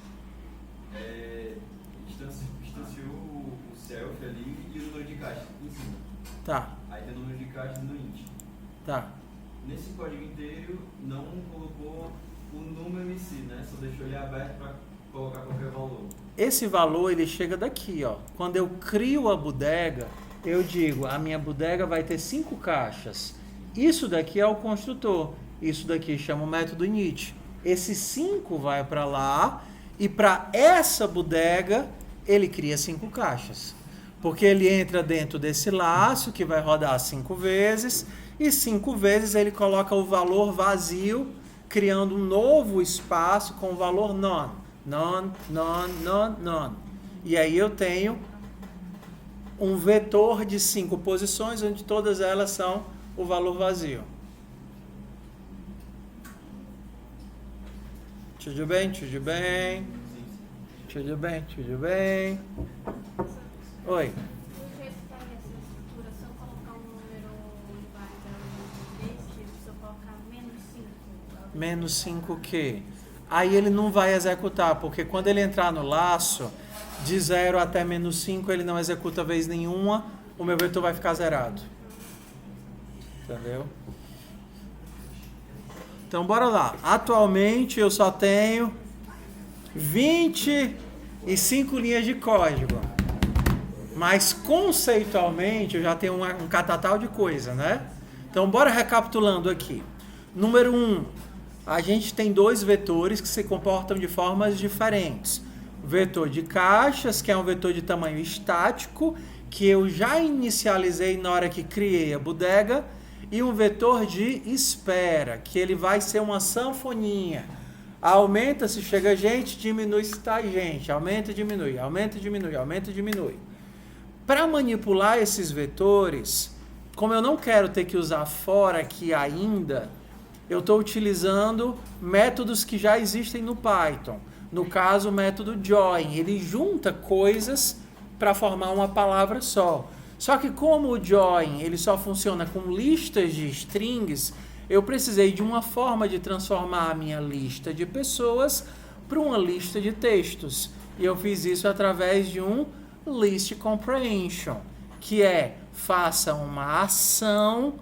Instanciou o self ali e o número de caixa em cima. Tá, Aí tem o número de caixa no int. tá. Nesse código inteiro não colocou o número em si, né? Só deixou ele aberto para colocar qualquer valor. Esse valor, ele chega daqui, ó. Quando eu crio a bodega, eu digo, a minha bodega vai ter 5 caixas. Isso daqui é o construtor. Isso daqui chama o método init. Esse 5 vai para lá e para essa bodega ele cria 5 caixas. Porque ele entra dentro desse laço que vai rodar 5 vezes e 5 vezes ele coloca o valor vazio, criando um novo espaço com o valor none. None, none, none, none. E aí eu tenho um vetor de 5 posições, onde todas elas são o valor vazio. Tudo bem? Tudo bem? Tudo bem? Tudo bem? Oi. O jeito que tá aí essa estrutura, se eu colocar um número inválido desse, se eu colocar -5. Menos 5 o quê? Aí ele não vai executar, porque quando ele entrar no laço, de 0 até -5, ele não executa vez nenhuma, o meu vetor vai ficar zerado. Entendeu? Então, bora lá. Atualmente, eu só tenho 25 linhas de código. Mas, conceitualmente, eu já tenho um catatal de coisa, né? Então, bora recapitulando aqui. Número 1, a gente tem 2 vetores que se comportam de formas diferentes. O vetor de caixas, que é um vetor de tamanho estático, que eu já inicializei na hora que criei a bodega, e um vetor de espera, que ele vai ser uma sanfoninha. Aumenta se chega gente, diminui se está gente. Aumenta e diminui, aumenta e diminui, aumenta e diminui. Para manipular esses vetores, como eu não quero ter que usar for aqui ainda, eu estou utilizando métodos que já existem no Python. No caso, o método join. Ele junta coisas para formar uma palavra só. Só que como o join ele só funciona com listas de strings, eu precisei de uma forma de transformar a minha lista de pessoas para uma lista de textos. E eu fiz isso através de um list comprehension, que é faça uma ação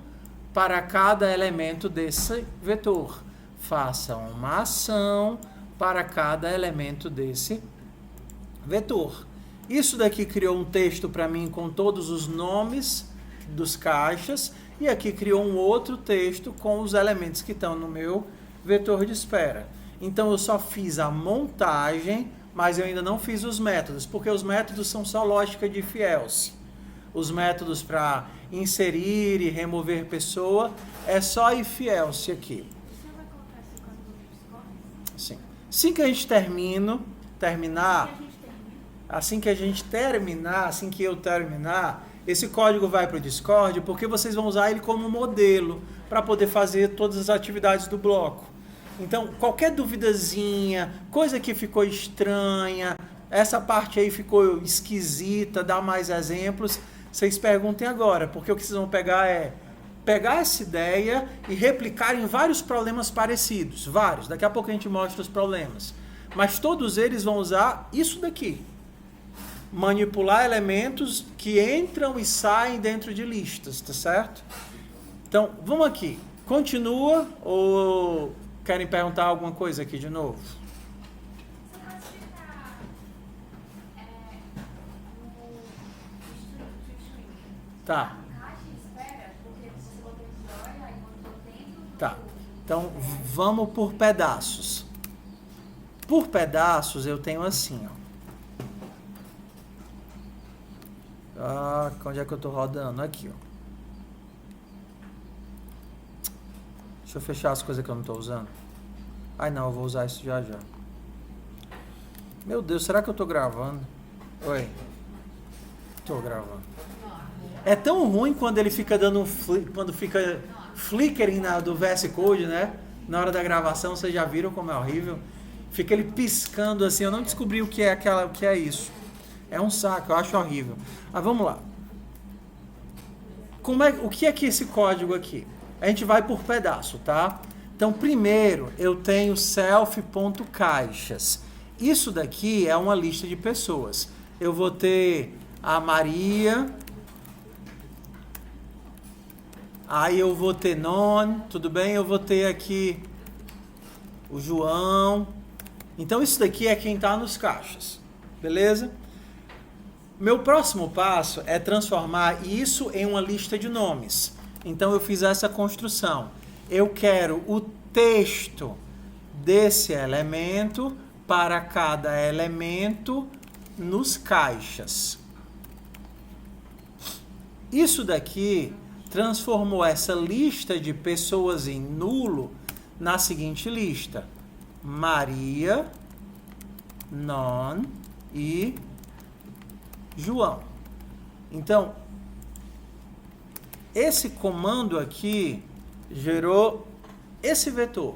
para cada elemento desse vetor. Faça uma ação para cada elemento desse vetor. Isso daqui criou um texto para mim com todos os nomes dos caixas e aqui criou um outro texto com os elementos que estão no meu vetor de espera. Então eu só fiz a montagem, mas eu ainda não fiz os métodos, porque os métodos são só lógica de if else. Os métodos para inserir e remover pessoa é só if else aqui. Você vai colocar esse código no Discord? Sim. Assim que a gente terminar, assim que eu terminar, esse código vai para o Discord, porque vocês vão usar ele como modelo para poder fazer todas as atividades do bloco. Então, qualquer duvidazinha, coisa que ficou estranha, essa parte aí ficou esquisita, dá mais exemplos, vocês perguntem agora, porque o que vocês vão pegar é pegar essa ideia e replicar em vários problemas parecidos, vários. Daqui a pouco a gente mostra os problemas. Mas todos eles vão usar isso daqui. Manipular elementos que entram e saem dentro de listas, tá certo? Então, vamos aqui. Continua ou querem perguntar alguma coisa aqui de novo? Você pode explicar no string? Tá. Caixa e espera, porque você botou de olha, aí quando eu tento... Tá. Então, vamos por pedaços. Por pedaços, eu tenho assim, ó. Onde é que eu tô rodando? Aqui, ó. Deixa eu fechar as coisas que eu não tô usando. Ai, não, eu vou usar isso já já. Meu Deus, será que eu tô gravando? Oi. Tô gravando. É tão ruim quando ele fica dando quando fica flickering do VS Code, né? Na hora da gravação, vocês já viram como é horrível. Fica ele piscando assim, eu não descobri o que é isso. É um saco, eu acho horrível. Mas vamos lá. O que é que esse código aqui? A gente vai por pedaço, tá? Então, primeiro, eu tenho self.caixas. Isso daqui é uma lista de pessoas. Eu vou ter a Maria, aí eu vou ter Non, tudo bem? Eu vou ter aqui o João. Então, isso daqui é quem está nos caixas, beleza? Meu próximo passo é transformar isso em uma lista de nomes. Então, eu fiz essa construção. Eu quero o texto desse elemento para cada elemento nos caixas. Isso daqui transformou essa lista de pessoas em nulo na seguinte lista: Maria, Non e João. Então, esse comando aqui gerou esse vetor.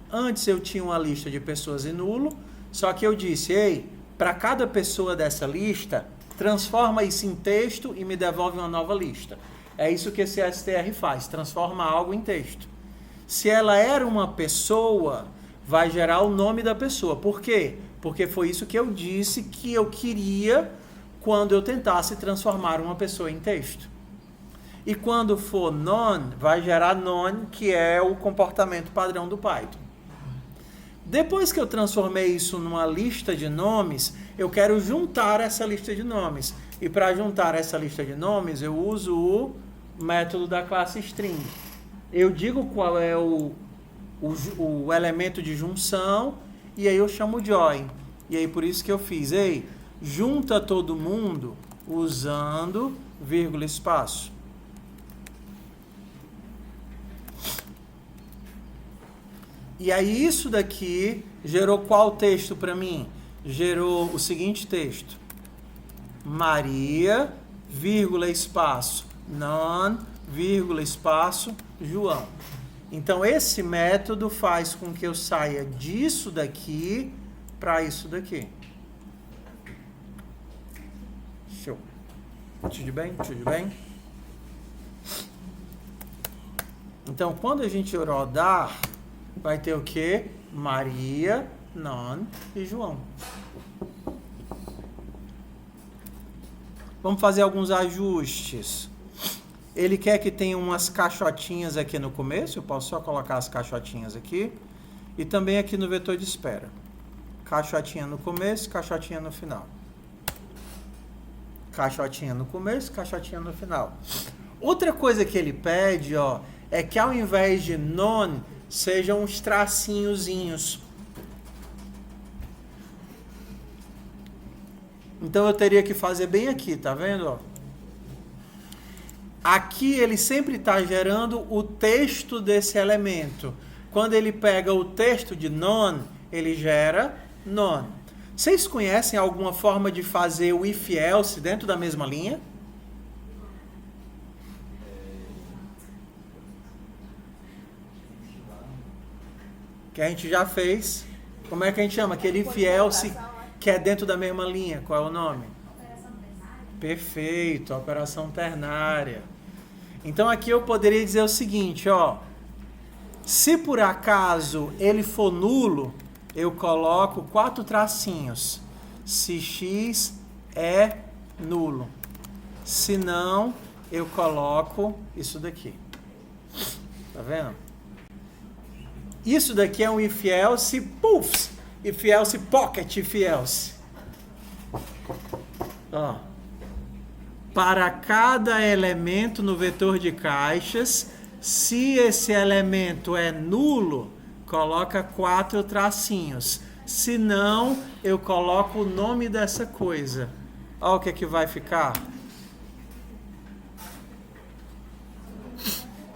Antes eu tinha uma lista de pessoas em nulo, só que eu disse, ei, para cada pessoa dessa lista, transforma isso em texto e me devolve uma nova lista. É isso que esse str faz, transforma algo em texto. Se ela era uma pessoa, vai gerar o nome da pessoa. Por quê? Porque foi isso que eu disse que eu queria quando eu tentasse transformar uma pessoa em texto. E quando for non, vai gerar non, que é o comportamento padrão do Python. Depois que eu transformei isso numa lista de nomes, eu quero juntar essa lista de nomes. E para juntar essa lista de nomes, eu uso o método da classe string. Eu digo qual é o elemento de junção e aí eu chamo join. E aí por isso que eu fiz, ei, junta todo mundo usando vírgula espaço. E aí isso daqui gerou qual texto para mim? Gerou o seguinte texto: Maria, vírgula espaço, Non, vírgula espaço, João. Então esse método faz com que eu saia disso daqui para isso daqui. Show. Tudo bem? Tudo bem? Então quando a gente rodar, vai ter o quê? Maria, Non e João. Vamos fazer alguns ajustes. Ele quer que tenha umas caixotinhas aqui no começo. Eu posso só colocar as caixotinhas aqui. E também aqui no vetor de espera. Caixotinha no começo, caixotinha no final. Caixotinha no começo, caixotinha no final. Outra coisa que ele pede, ó, é que ao invés de non, sejam uns tracinhozinhos. Então eu teria que fazer bem aqui, tá vendo? Ó? Aqui ele sempre está gerando o texto desse elemento. Quando ele pega o texto de non, ele gera non. Vocês conhecem alguma forma de fazer o if else dentro da mesma linha? Que a gente já fez. Como é que a gente chama? Aquele if else que é dentro da mesma linha. Qual é o nome? Operação ternária. Perfeito, operação ternária. Então aqui eu poderia dizer o seguinte, ó. Se por acaso ele for nulo, eu coloco 4 tracinhos. Se x é nulo. Se não, eu coloco isso daqui. Tá vendo? Isso daqui é um if else, puffs, if else pocket, if else. Ó. Para cada elemento no vetor de caixas, se esse elemento é nulo, coloca 4 tracinhos. Se não, eu coloco o nome dessa coisa. Olha o que é que vai ficar.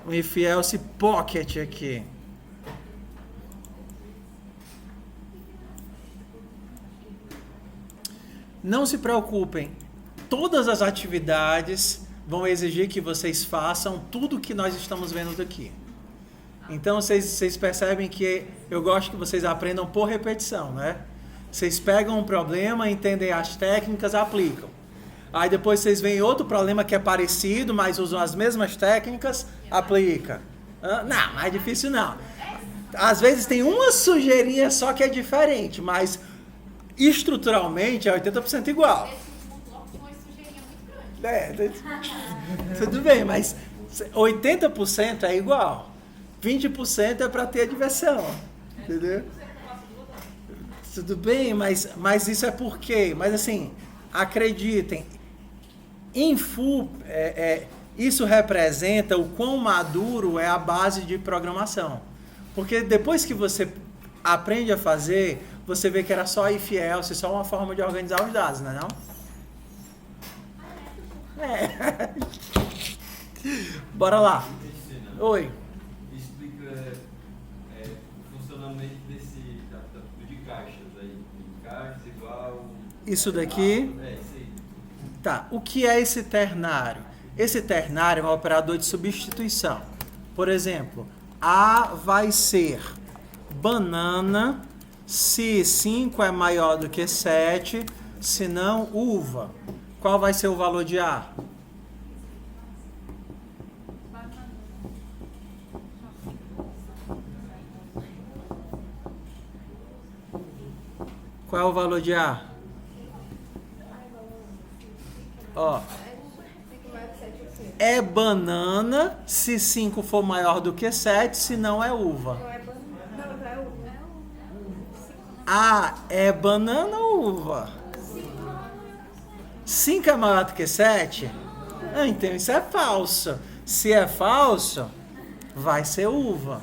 Um if else pocket aqui. Não se preocupem, todas as atividades vão exigir que vocês façam tudo o que nós estamos vendo daqui. Então vocês percebem que eu gosto que vocês aprendam por repetição, né? Vocês pegam um problema, entendem as técnicas, aplicam. Aí depois vocês veem outro problema que é parecido, mas usam as mesmas técnicas, aplica. Não, mais difícil não. Às vezes tem uma sujeirinha só que é diferente, mas estruturalmente é 80% igual. Esse último bloco tinha uma sujeirinha muito grande. Tudo bem, mas 80% é igual. 20% é para ter diversão. Entendeu? Tudo bem, mas isso é por quê? Mas assim, acreditem, em full, isso representa o quão maduro é a base de programação. Porque depois que você aprende a fazer, você vê que era só if else, só uma forma de organizar os dados, não é não? Bora lá. Oi. Explica o funcionamento de caixas aí. Caixas igual... Isso daqui. isso aí. Tá, o que é esse ternário? Esse ternário é um operador de substituição. Por exemplo, A vai ser banana se 5 é maior do que 7, se não, uva. Qual vai ser o valor de A? Qual é o valor de A? Ó, é banana se 5 for maior do que 7, se não é uva. A é banana ou uva? 5 é maior do que 7? Então isso é falso. Se é falso, vai ser uva.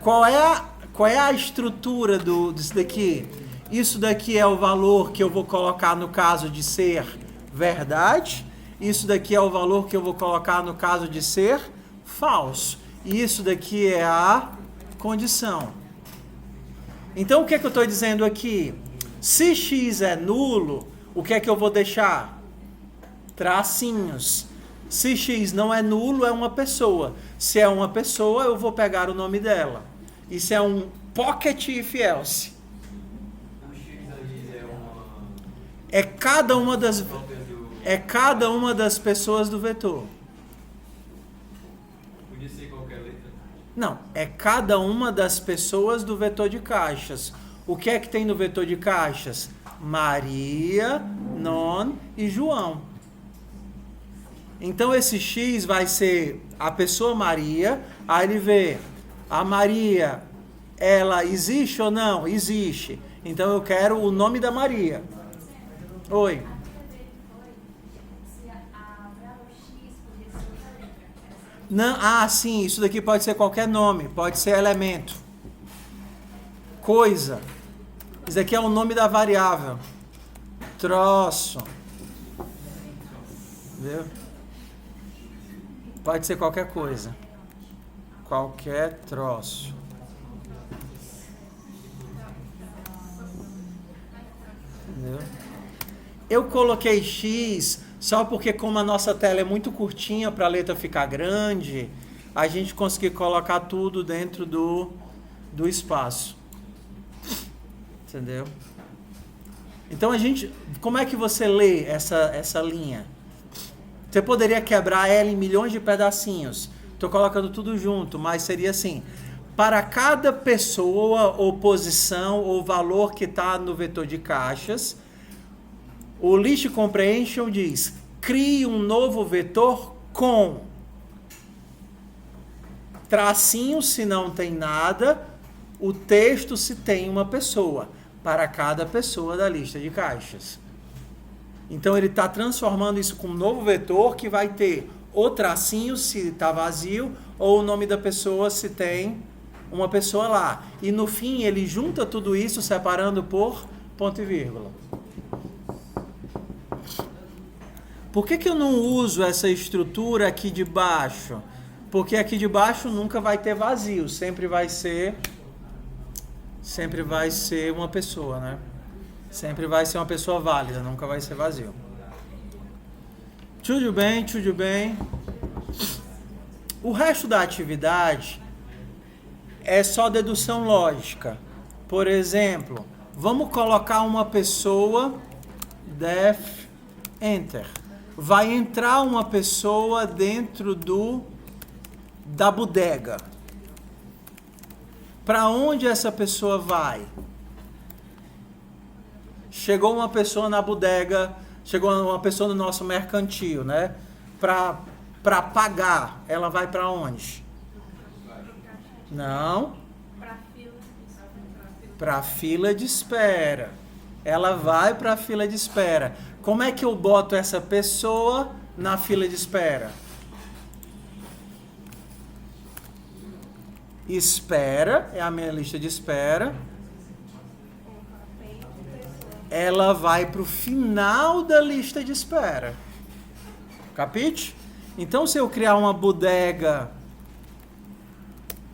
Qual é a estrutura disso daqui? Isso daqui é o valor que eu vou colocar no caso de ser verdade. Isso daqui é o valor que eu vou colocar no caso de ser falso. E isso daqui é a condição. Então, o que é que eu estou dizendo aqui? Se x é nulo, o que é que eu vou deixar? Tracinhos. Se x não é nulo, é uma pessoa. Se é uma pessoa, eu vou pegar o nome dela. Isso é um pocket if else. O X aí é uma... É cada uma das pessoas do vetor. Podia ser qualquer letra. Não, é cada uma das pessoas do vetor de caixas. O que é que tem no vetor de caixas? Maria, Non e João. Então esse X vai ser a pessoa Maria, aí ele vê a Maria, ela existe ou não? Existe. Então eu quero o nome da Maria. Oi. Não, sim, isso daqui pode ser qualquer nome, pode ser elemento, coisa. Isso aqui é o nome da variável. Troço. Entendeu? Pode ser qualquer coisa. Qualquer troço. Entendeu? Eu coloquei X só porque, como a nossa tela é muito curtinha para a letra ficar grande, a gente conseguiu colocar tudo dentro do espaço. Entendeu? Então como é que você lê essa linha? Você poderia quebrar ela em milhões de pedacinhos. Estou colocando tudo junto, mas seria assim: para cada pessoa, ou posição, ou valor que está no vetor de caixas, o List Comprehension diz: crie um novo vetor com tracinho se não tem nada, o texto se tem uma pessoa, para cada pessoa da lista de caixas. Então ele está transformando isso com um novo vetor que vai ter o tracinho se está vazio, ou o nome da pessoa se tem uma pessoa lá. E no fim ele junta tudo isso separando por ponto e vírgula. Por que eu não uso essa estrutura aqui de baixo? Porque aqui de baixo nunca vai ter vazio, sempre vai ser uma pessoa, né? Sempre vai ser uma pessoa válida, nunca vai ser vazio. Tudo bem, tudo bem. O resto da atividade é só dedução lógica. Por exemplo, vamos colocar uma pessoa, def, enter. Vai entrar uma pessoa dentro da bodega. Para onde essa pessoa vai? Chegou uma pessoa na bodega, chegou uma pessoa no nosso mercantil, né? Para pagar, ela vai para onde? Não. Para a fila de espera. Ela vai para a fila de espera. Como é que eu boto essa pessoa na fila de espera? Espera, é a minha lista de espera. Ela vai para o final da lista de espera. Capite? Então, se eu criar uma bodega,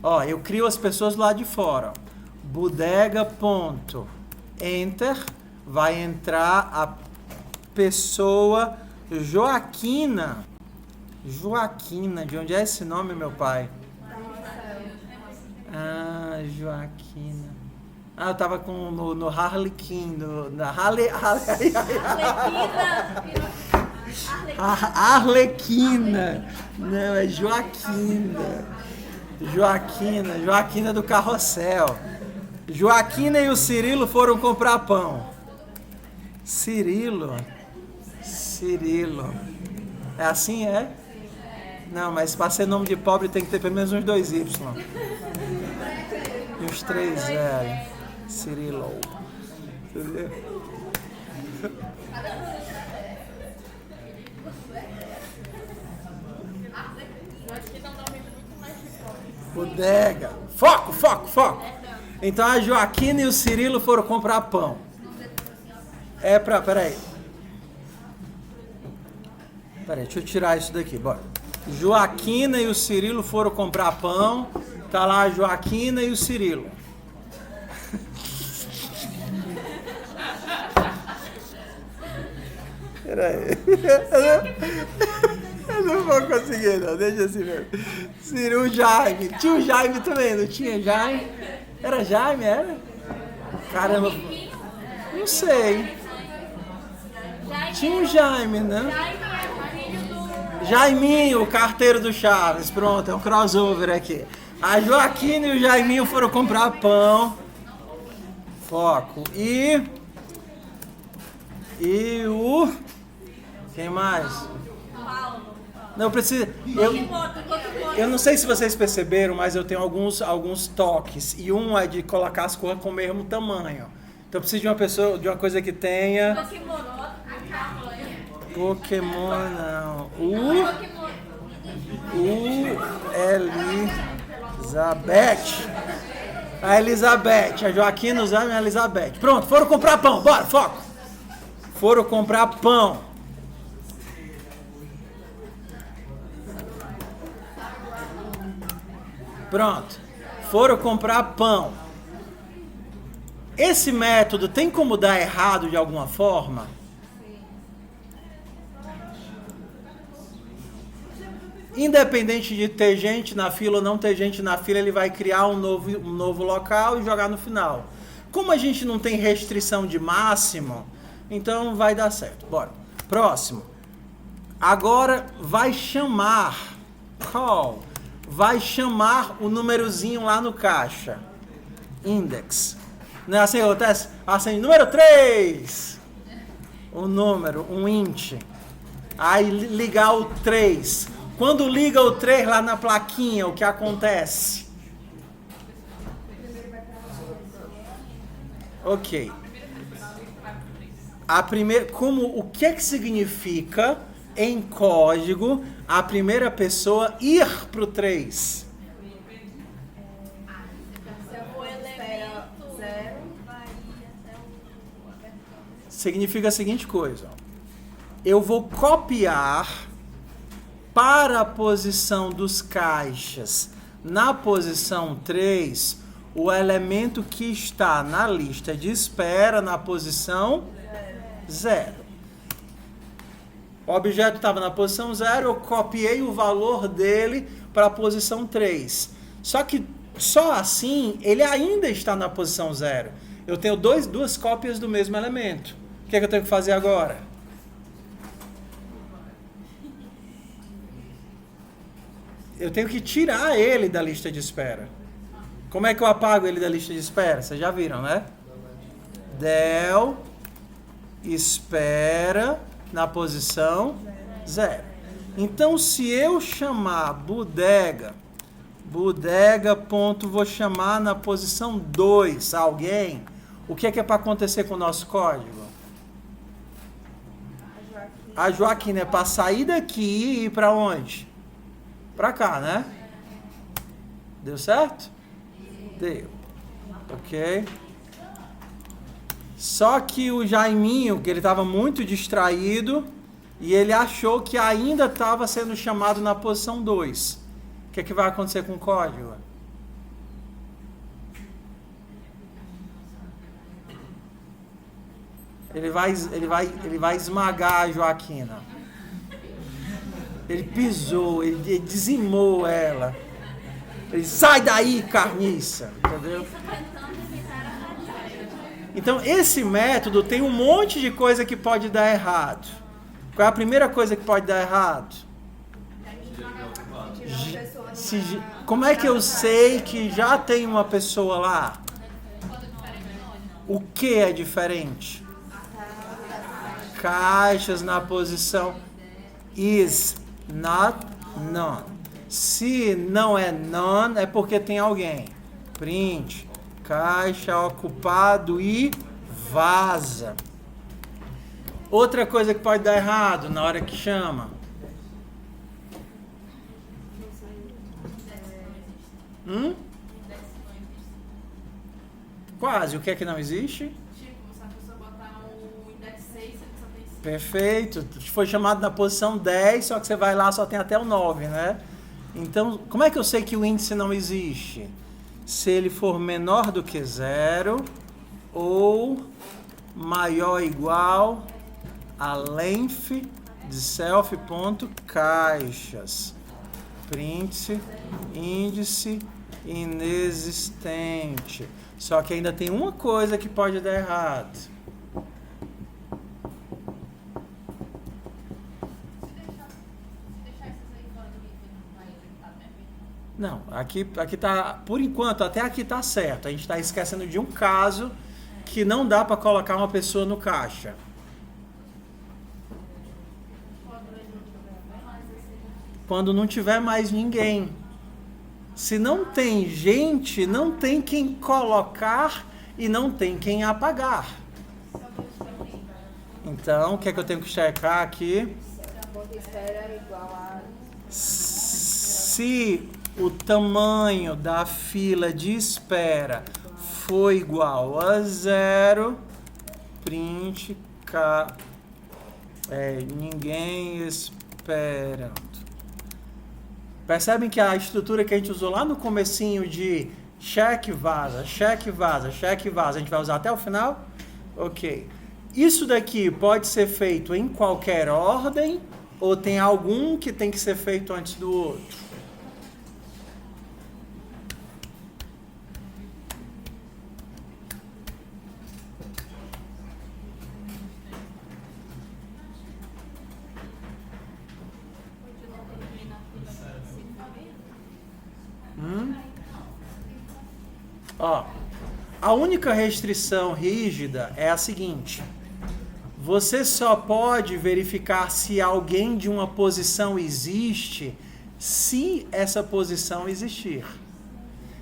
ó, eu crio as pessoas lá de fora. Bodega, ponto. Enter, vai entrar a pessoa Joaquina. Joaquina, de onde é esse nome, meu pai? Ah, Joaquina. Ah, eu tava no Harlequin, na Arlequina. Não, é Joaquina. Joaquina do Carrossel. Joaquina e o Cirilo foram comprar pão. Cirilo. É assim, é? Não, mas para ser nome de pobre tem que ter pelo menos uns 2 Y. E uns 3 L. Cirilo. Entendeu? Bodega. Foco. Então a Joaquina e o Cirilo foram comprar pão. Peraí, deixa eu tirar isso daqui, bora. Joaquina e o Cirilo foram comprar pão. Tá lá a Joaquina e o Cirilo. Peraí. Eu não vou conseguir, não. Deixa assim mesmo. Cirilo, Jaime. Tinha o Jaime também, não tinha Jaime? Era Jaime, era? Caramba. Não sei. Tinha o Jaime, né? Jaiminho, o carteiro do Chaves. Pronto, é um crossover aqui. A Joaquina e o Jaiminho foram comprar pão. Foco. E o... Quem mais? Não, precisa... Eu não sei se vocês perceberam, mas eu tenho alguns toques. E um é de colocar as coisas com o mesmo tamanho. Então eu preciso de uma pessoa, de uma coisa que tenha... Pokémon não. Elizabeth. A Elizabeth. A Joaquina usando a Elizabeth. Pronto, foram comprar pão. Bora, foco. Foram comprar pão. Pronto. Foram comprar pão. Esse método tem como dar errado de alguma forma? Independente de ter gente na fila ou não ter gente na fila, ele vai criar um novo local e jogar no final. Como a gente não tem restrição de máximo, então vai dar certo. Bora. Próximo. Agora vai chamar. Call. Vai chamar o númerozinho lá no caixa. Index. Não é assim que acontece? Assim, número 3. Um número, um int. Aí ligar o 3. Quando liga o 3 lá na plaquinha, o que acontece? Ok. O que significa em código a primeira pessoa ir para o 3? Significa a seguinte coisa. Eu vou copiar para a posição dos caixas na posição 3, o elemento que está na lista de espera na posição 0. O objeto estava na posição 0, eu copiei o valor dele para a posição 3. Só que só assim ele ainda está na posição 0. Eu tenho duas cópias do mesmo elemento. O que é que eu tenho que fazer agora? Eu tenho que tirar ele da lista de espera. Como é que eu apago ele da lista de espera? Vocês já viram, né? Del espera na posição 0. Então, se eu chamar bodega, ponto, vou chamar na posição 2 alguém, o que é para acontecer com o nosso código? A Joaquina é para sair daqui e ir para onde? Para cá, né? Deu certo? Deu. Ok. Só que o Jaiminho, que ele estava muito distraído, e ele achou que ainda estava sendo chamado na posição 2. O que é que vai acontecer com o código? Ele vai esmagar a Joaquina. Ele pisou, ele dizimou ela. Ele, sai daí, carniça. Entendeu? Então, esse método tem um monte de coisa que pode dar errado. Qual é a primeira coisa que pode dar errado? Como é que eu sei que já tem uma pessoa lá? O que é diferente? Caixas na posição is not none. Se não é none, é porque tem alguém. Print, caixa ocupado e vaza. Outra coisa que pode dar errado na hora que chama. Quase. O que é que não existe? Tipo, se a pessoa botar o index 6, ele só tem 5. Perfeito. Foi chamado na posição 10, só que você vai lá, só tem até o 9, né? Então, como é que eu sei que o índice não existe? Se ele for menor do que 0 ou maior ou igual a length de self.caixas. Print índice inexistente. Só que ainda tem uma coisa que pode dar errado. Se deixar esses aí fora do item, não vai executar perfeito? Não, aqui tá, por enquanto, até aqui tá certo. A gente está esquecendo de um caso que não dá para colocar uma pessoa no caixa. Quando não tiver mais ninguém. Se não tem gente, não tem quem colocar e não tem quem apagar. Então, o que é que eu tenho que checar aqui? Se o tamanho da fila de espera for igual a 0, print ninguém esperando. Percebem que a estrutura que a gente usou lá no comecinho de cheque, vaza, cheque, vaza, cheque, vaza, a gente vai usar até o final? Ok. Isso daqui pode ser feito em qualquer ordem ou tem algum que tem que ser feito antes do outro? Ó, a única restrição rígida é a seguinte: você só pode verificar se alguém de uma posição existe se essa posição existir.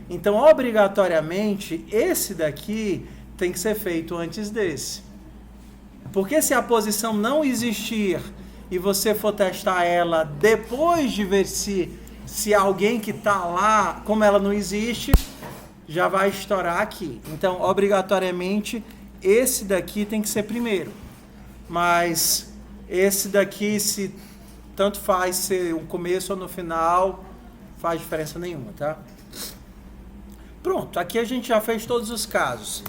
Então, obrigatoriamente, esse daqui tem que ser feito antes desse. Porque se a posição não existir e você for testar ela depois de ver se alguém que está lá, como ela não existe, já vai estourar aqui. Então, obrigatoriamente, esse daqui tem que ser primeiro. Mas esse daqui, se tanto faz ser um começo ou no final, faz diferença nenhuma, tá? Pronto, aqui a gente já fez todos os casos.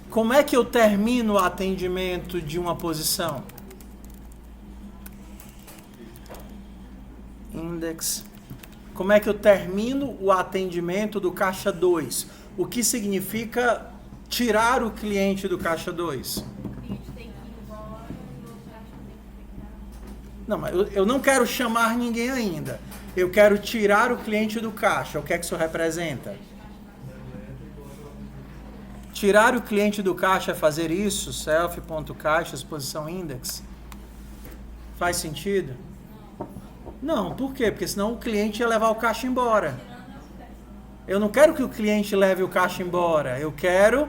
Como é que eu termino o atendimento de uma posição? Index. Como é que eu termino o atendimento do caixa 2? O que significa tirar o cliente do caixa 2? O cliente tem que ir embora e o caixa tem que ficar. Não, mas eu não quero chamar ninguém ainda. Eu quero tirar o cliente do caixa. O que é que isso representa? Tirar o cliente do caixa é fazer isso, self.caixas, posição index. Faz sentido? Não, por quê? Porque senão o cliente ia levar o caixa embora. Eu não quero que o cliente leve o caixa embora. Eu quero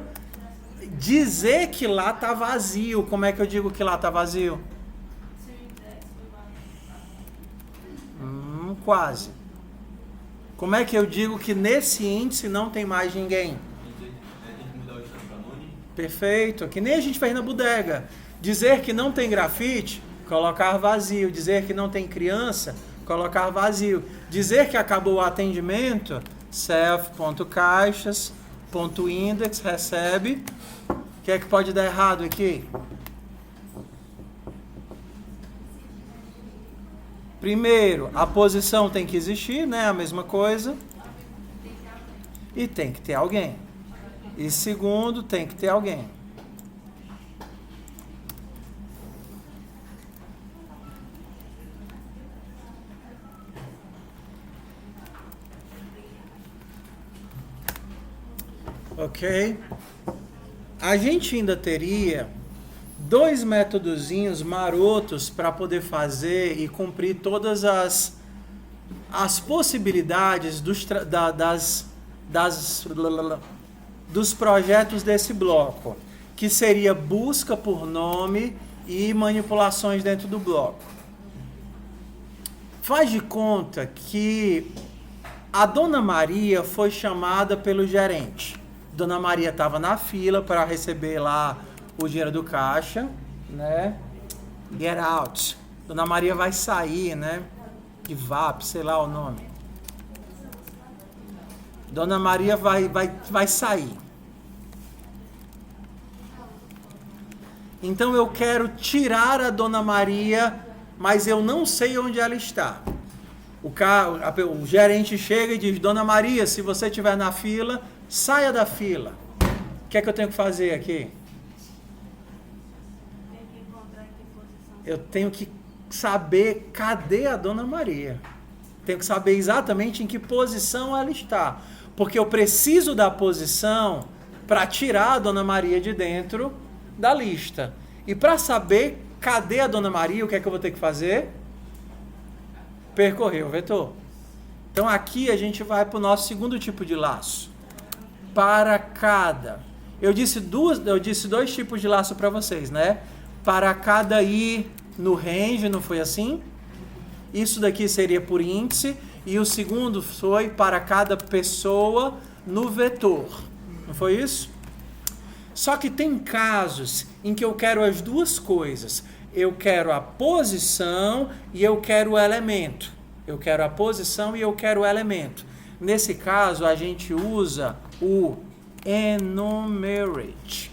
dizer que lá está vazio. Como é que eu digo que lá está vazio? Quase. Como é que eu digo que nesse índice não tem mais ninguém? Tem que mudar o estado para anônimo. Perfeito. Que nem a gente fez na bodega. Dizer que não tem grafite, colocar vazio. Dizer que não tem criança, colocar vazio. Dizer que acabou o atendimento, self.caixas.index, recebe. O que é que pode dar errado aqui? Primeiro, a posição tem que existir, né? A mesma coisa. E tem que ter alguém. E segundo, tem que ter alguém. Ok? A gente ainda teria 2 métodozinhos marotos para poder fazer e cumprir todas as possibilidades dos projetos desse bloco, que seria busca por nome e manipulações dentro do bloco. Faz de conta que a Dona Maria foi chamada pelo gerente. Dona Maria estava na fila para receber lá o dinheiro do caixa, né? Get out. Dona Maria vai sair, né? Give sei lá o nome. Dona Maria vai sair. Então eu quero tirar a Dona Maria, mas eu não sei onde ela está. O gerente chega e diz: Dona Maria, se você estiver na fila, saia da fila. O que é que eu tenho que fazer aqui? Eu tenho que saber cadê a Dona Maria. Tenho que saber exatamente em que posição ela está. Porque eu preciso da posição para tirar a Dona Maria de dentro da lista. E para saber cadê a Dona Maria, o que é que eu vou ter que fazer? Percorrer o vetor. Então aqui a gente vai para o nosso segundo tipo de laço. Para cada. Eu disse 2 tipos de laço para vocês, né? Para cada i no range, não foi assim? Isso daqui seria por índice. E o segundo foi para cada pessoa no vetor. Não foi isso? Só que tem casos em que eu quero as duas coisas. Eu quero a posição e eu quero o elemento. Eu quero a posição e eu quero o elemento. Nesse caso, a gente usa o enumerate.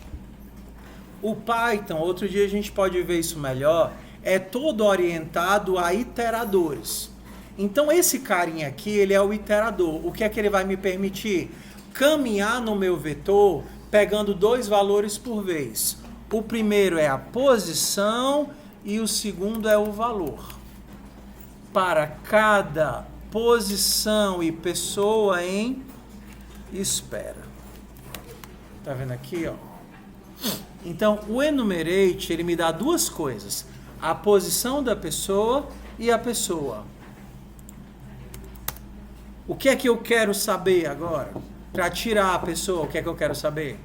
O Python, outro dia a gente pode ver isso melhor, é todo orientado a iteradores. Então esse carinha aqui, ele é o iterador. O que é que ele vai me permitir? Caminhar no meu vetor pegando 2 valores por vez. O primeiro é a posição e o segundo é o valor. Para cada posição e pessoa em espera. Tá vendo aqui, ó? Então, o enumerate, ele me dá 2 coisas. A posição da pessoa e a pessoa. O que é que eu quero saber agora? Para tirar a pessoa, o que é que eu quero saber?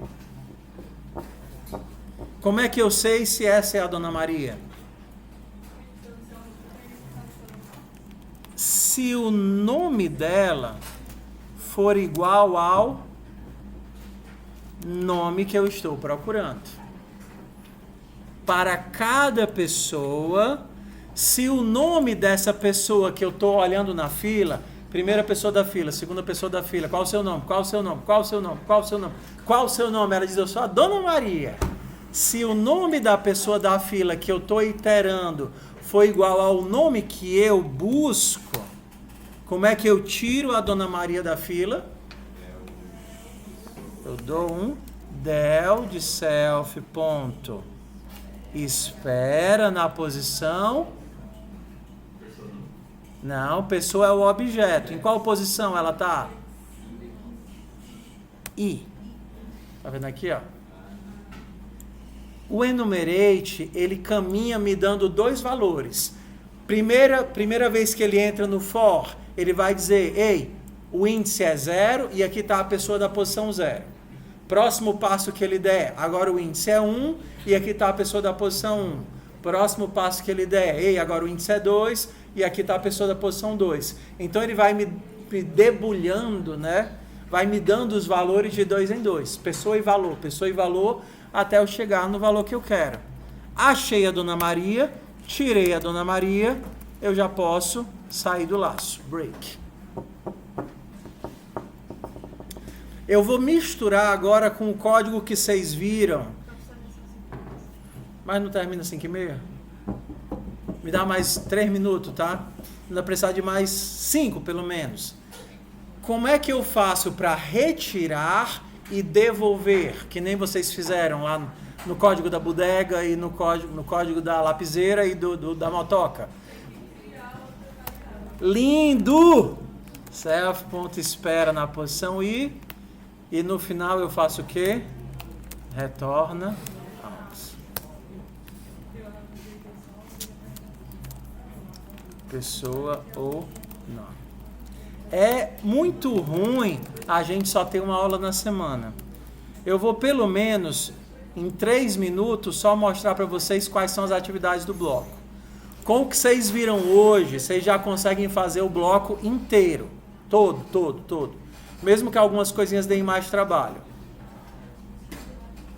Como é que eu sei se essa é a Dona Maria? Se o nome dela for igual ao nome que eu estou procurando. Para cada pessoa, se o nome dessa pessoa que eu estou olhando na fila, primeira pessoa da fila, segunda pessoa da fila, qual o seu nome? Qual o seu nome? Qual o seu nome? Qual o seu nome? Qual o seu nome? Ela diz: eu sou a Dona Maria. Se o nome da pessoa da fila que eu estou iterando for igual ao nome que eu busco, como é que eu tiro a Dona Maria da fila? Eu dou um del de self ponto. Espera na posição. Não, pessoa é o objeto. Em qual posição ela está? I. Tá vendo aqui, ó? O enumerate, ele caminha me dando dois valores. Primeira vez que ele entra no for, ele vai dizer, ei, o índice é 0 e aqui está a pessoa da posição 0. Próximo passo que ele der, agora o índice é 1 e aqui está a pessoa da posição 1. Próximo passo que ele der, ei, agora o índice é 2 e aqui está a pessoa da posição 2. Então ele vai me debulhando, né? Vai me dando os valores de 2 em 2. Pessoa e valor, até eu chegar no valor que eu quero. Achei a Dona Maria, tirei a Dona Maria, eu já posso sair do laço. Break. Eu vou misturar agora com o código que vocês viram. Mas não termina 5h30? Me dá mais 3 minutos, tá? Ainda precisar de mais 5, pelo menos. Como é que eu faço para retirar e devolver? Que nem vocês fizeram lá no código da bodega e no código da lapiseira e da motoca. Lindo! Self, ponto, espera na posição I. E no final eu faço o quê? Retorna. Pessoa ou não. É muito ruim a gente só ter uma aula na semana. Eu vou pelo menos em 3 minutos só mostrar para vocês quais são as atividades do bloco. Com o que vocês viram hoje, vocês já conseguem fazer o bloco inteiro. Todo. Mesmo que algumas coisinhas deem mais trabalho.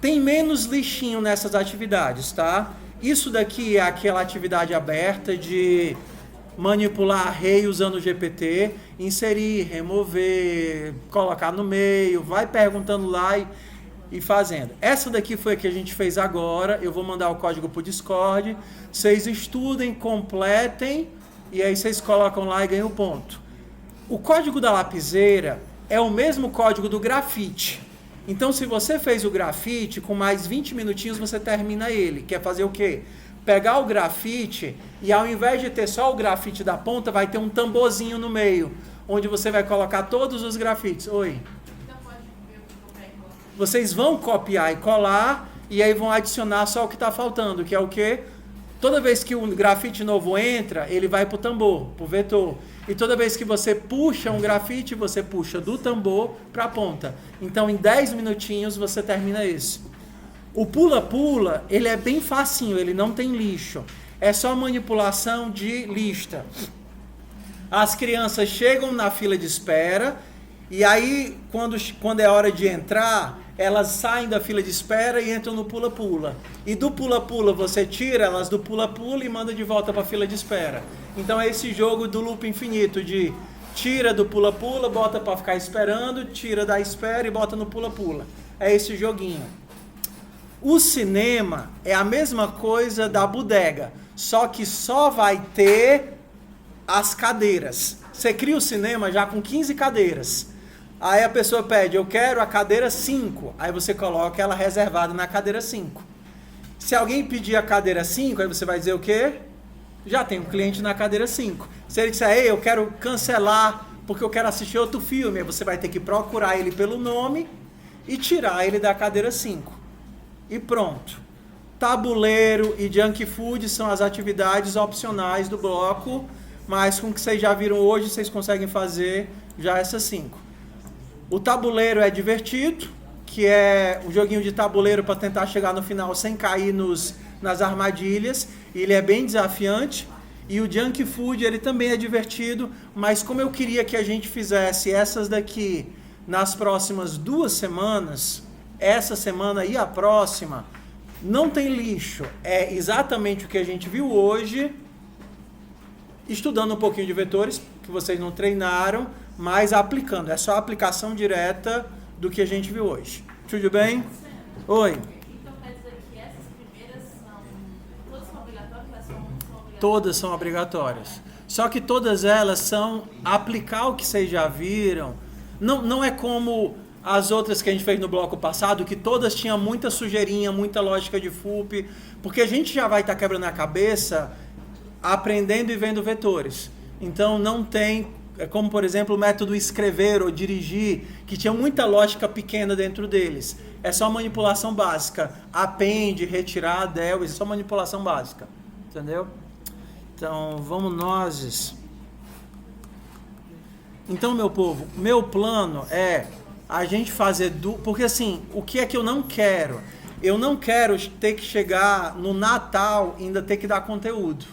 Tem menos lixinho nessas atividades, tá? Isso daqui é aquela atividade aberta de manipular array usando o GPT, inserir, remover, colocar no meio, vai perguntando lá e fazendo. Essa daqui foi a que a gente fez agora, eu vou mandar o código para o Discord, vocês estudem, completem, e aí vocês colocam lá e ganham ponto. O código da lapiseira é o mesmo código do grafite. Então, se você fez o grafite, com mais 20 minutinhos você termina ele. Quer fazer o quê? Pegar o grafite e ao invés de ter só o grafite da ponta, vai ter um tamborzinho no meio, onde você vai colocar todos os grafites. Oi? Então pode ver o que eu pego. Vocês vão copiar e colar e aí vão adicionar só o que está faltando, que é o quê? Toda vez que um grafite novo entra, ele vai para o tambor, para o vetor. E toda vez que você puxa um grafite, você puxa do tambor para a ponta. Então, em 10 minutinhos, você termina isso. O pula-pula, ele é bem facinho, ele não tem lixo. É só manipulação de lista. As crianças chegam na fila de espera e aí, quando é hora de entrar, elas saem da fila de espera e entram no pula-pula. E do pula-pula você tira elas do pula-pula e manda de volta para a fila de espera. Então é esse jogo do loop infinito de tira do pula-pula, bota para ficar esperando, tira da espera e bota no pula-pula. É esse joguinho. O cinema é a mesma coisa da bodega, só que só vai ter as cadeiras. Você cria o cinema já com 15 cadeiras. Aí a pessoa pede, eu quero a cadeira 5. Aí você coloca ela reservada na cadeira 5. Se alguém pedir a cadeira 5, aí você vai dizer o quê? Já tem um cliente na cadeira 5. Se ele disser, ei, eu quero cancelar porque eu quero assistir outro filme, aí você vai ter que procurar ele pelo nome e tirar ele da cadeira 5. E pronto. Tabuleiro e junk food são as atividades opcionais do bloco, mas com o que vocês já viram hoje, vocês conseguem fazer já essas 5. O tabuleiro é divertido, que é um joguinho de tabuleiro para tentar chegar no final sem cair nas armadilhas. Ele é bem desafiante. E o junk food, ele também é divertido, mas como eu queria que a gente fizesse essas daqui nas próximas 2 semanas, essa semana e a próxima, não tem lixo. É exatamente o que a gente viu hoje, estudando um pouquinho de vetores, que vocês não treinaram, mas aplicando. É só a aplicação direta do que a gente viu hoje. Tudo bem? Oi. Então quer dizer que essas primeiras todas são obrigatórias, mas são obrigatórias? Todas são obrigatórias. Só que todas elas são aplicar o que vocês já viram. Não é como as outras que a gente fez no bloco passado, que todas tinham muita sujeirinha, muita lógica de FUP, porque a gente já vai estar quebrando a cabeça aprendendo e vendo vetores. Então não tem é como, por exemplo, o método escrever ou dirigir, que tinha muita lógica pequena dentro deles. É só manipulação básica. Append, retirar, del, isso é só manipulação básica. Entendeu? Então, vamos nós. Então, meu povo, meu plano é a gente fazer... Porque assim, o que é que eu não quero? Eu não quero ter que chegar no Natal e ainda ter que dar conteúdo.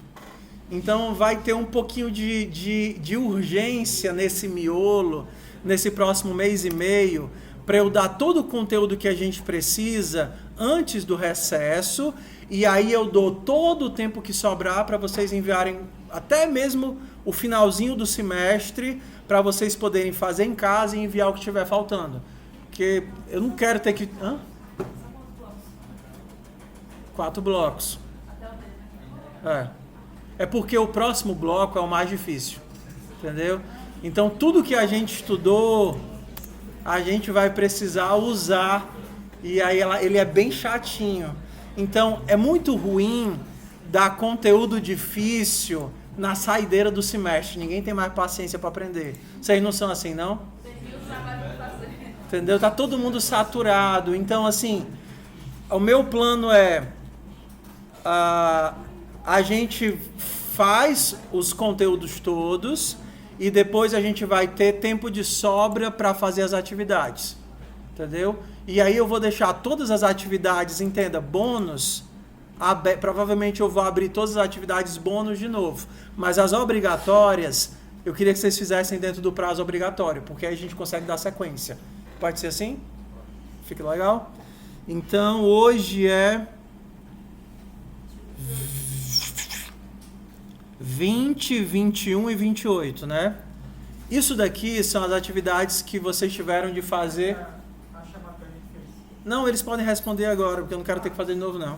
Então vai ter um pouquinho de urgência nesse miolo, nesse próximo mês e meio, para eu dar todo o conteúdo que a gente precisa antes do recesso, e aí eu dou todo o tempo que sobrar para vocês enviarem até mesmo o finalzinho do semestre, para vocês poderem fazer em casa e enviar o que estiver faltando. Porque eu não quero ter que... 4 blocos. É porque o próximo bloco é o mais difícil, entendeu? Então tudo que a gente estudou, a gente vai precisar usar, e aí ele é bem chatinho. Então é muito ruim dar conteúdo difícil na saideira do semestre. Ninguém tem mais paciência para aprender. Vocês não são assim, não? Entendeu? Tá todo mundo saturado. Então assim, o meu plano é... a gente faz os conteúdos todos e depois a gente vai ter tempo de sobra para fazer as atividades, entendeu? E aí eu vou deixar todas as atividades, entenda, bônus, provavelmente eu vou abrir todas as atividades bônus de novo, mas as obrigatórias, eu queria que vocês fizessem dentro do prazo obrigatório, porque aí a gente consegue dar sequência. Pode ser assim? Fica legal? Então hoje é 20, 21 e 28, né? Isso daqui são as atividades que vocês tiveram de fazer. Não, eles podem responder agora, porque eu não quero ter que fazer de novo, não.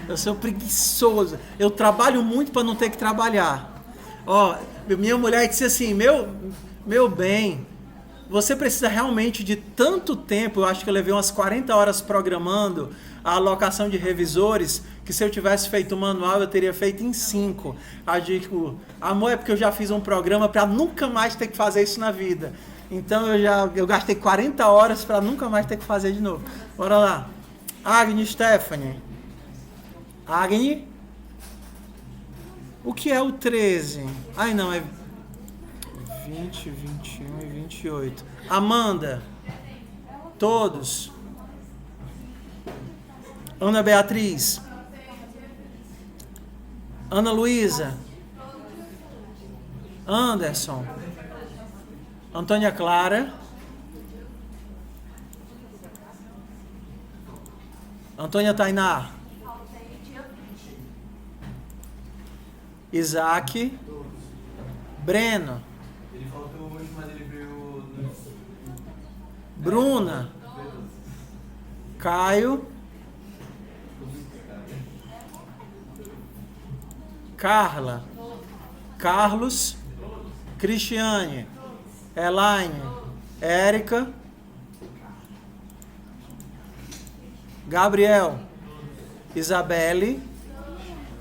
Eu sou preguiçoso. Eu trabalho muito para não ter que trabalhar. Ó, minha mulher disse assim, meu bem, você precisa realmente de tanto tempo, eu acho que eu levei umas 40 horas programando a alocação de revisores, que se eu tivesse feito manual, eu teria feito em 5. Aí eu digo, amor, é porque eu já fiz um programa para nunca mais ter que fazer isso na vida. Então eu gastei 40 horas para nunca mais ter que fazer de novo. Bora lá. Agni, Stephanie. Agni? O que é o 13? Ai, não, é 20, 21 e 28. Amanda? Todos? Ana Beatriz? Ana Luísa? Anderson? Antônia Clara? Antônia Tainá? Isaac? Breno? Ele faltou hoje, mas ele veio... Bruna? Caio? Carla? Carlos? Cristiane? Elaine? Érica? Gabriel? Isabelle?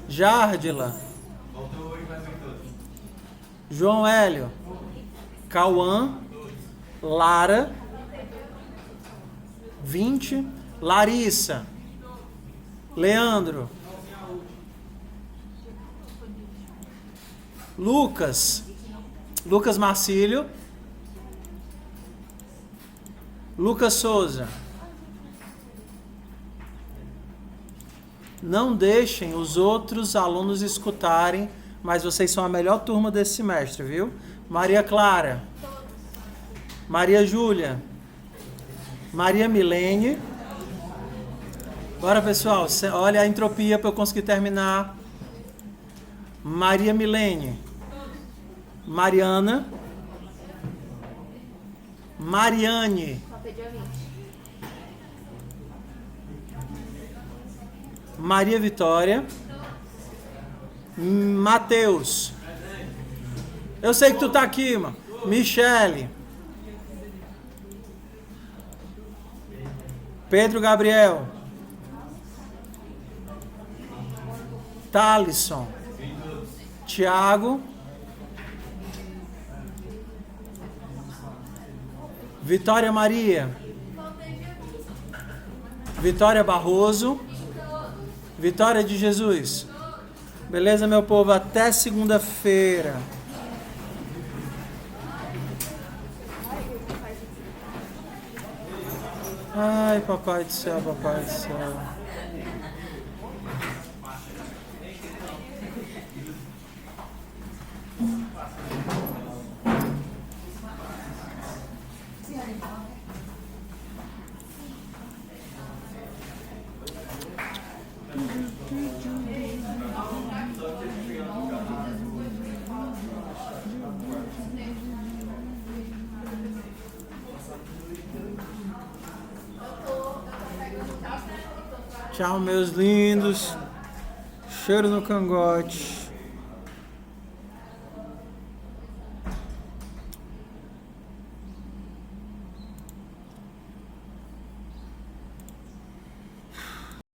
Jardila? Faltou hoje, mas veio todos. João Hélio? Cauã? Lara? 20? Larissa? Leandro? Lucas? Lucas Marcílio? Lucas Souza? Não deixem os outros alunos escutarem, mas vocês são a melhor turma desse semestre, viu? Maria Clara? Maria Júlia? Maria Milene? Bora, pessoal, olha a entropia para eu conseguir terminar. Maria Milene? Mariana? Mariane? Maria Vitória? Mateus? Eu sei que tu tá aqui, mano. Michele? Pedro Gabriel? Thalisson? Tiago? Vitória Maria. Vitória Barroso. Vitória de Jesus. Beleza, meu povo? Até segunda-feira. Ai, papai do céu, papai do céu. Tchau, meus lindos. Cheiro no cangote.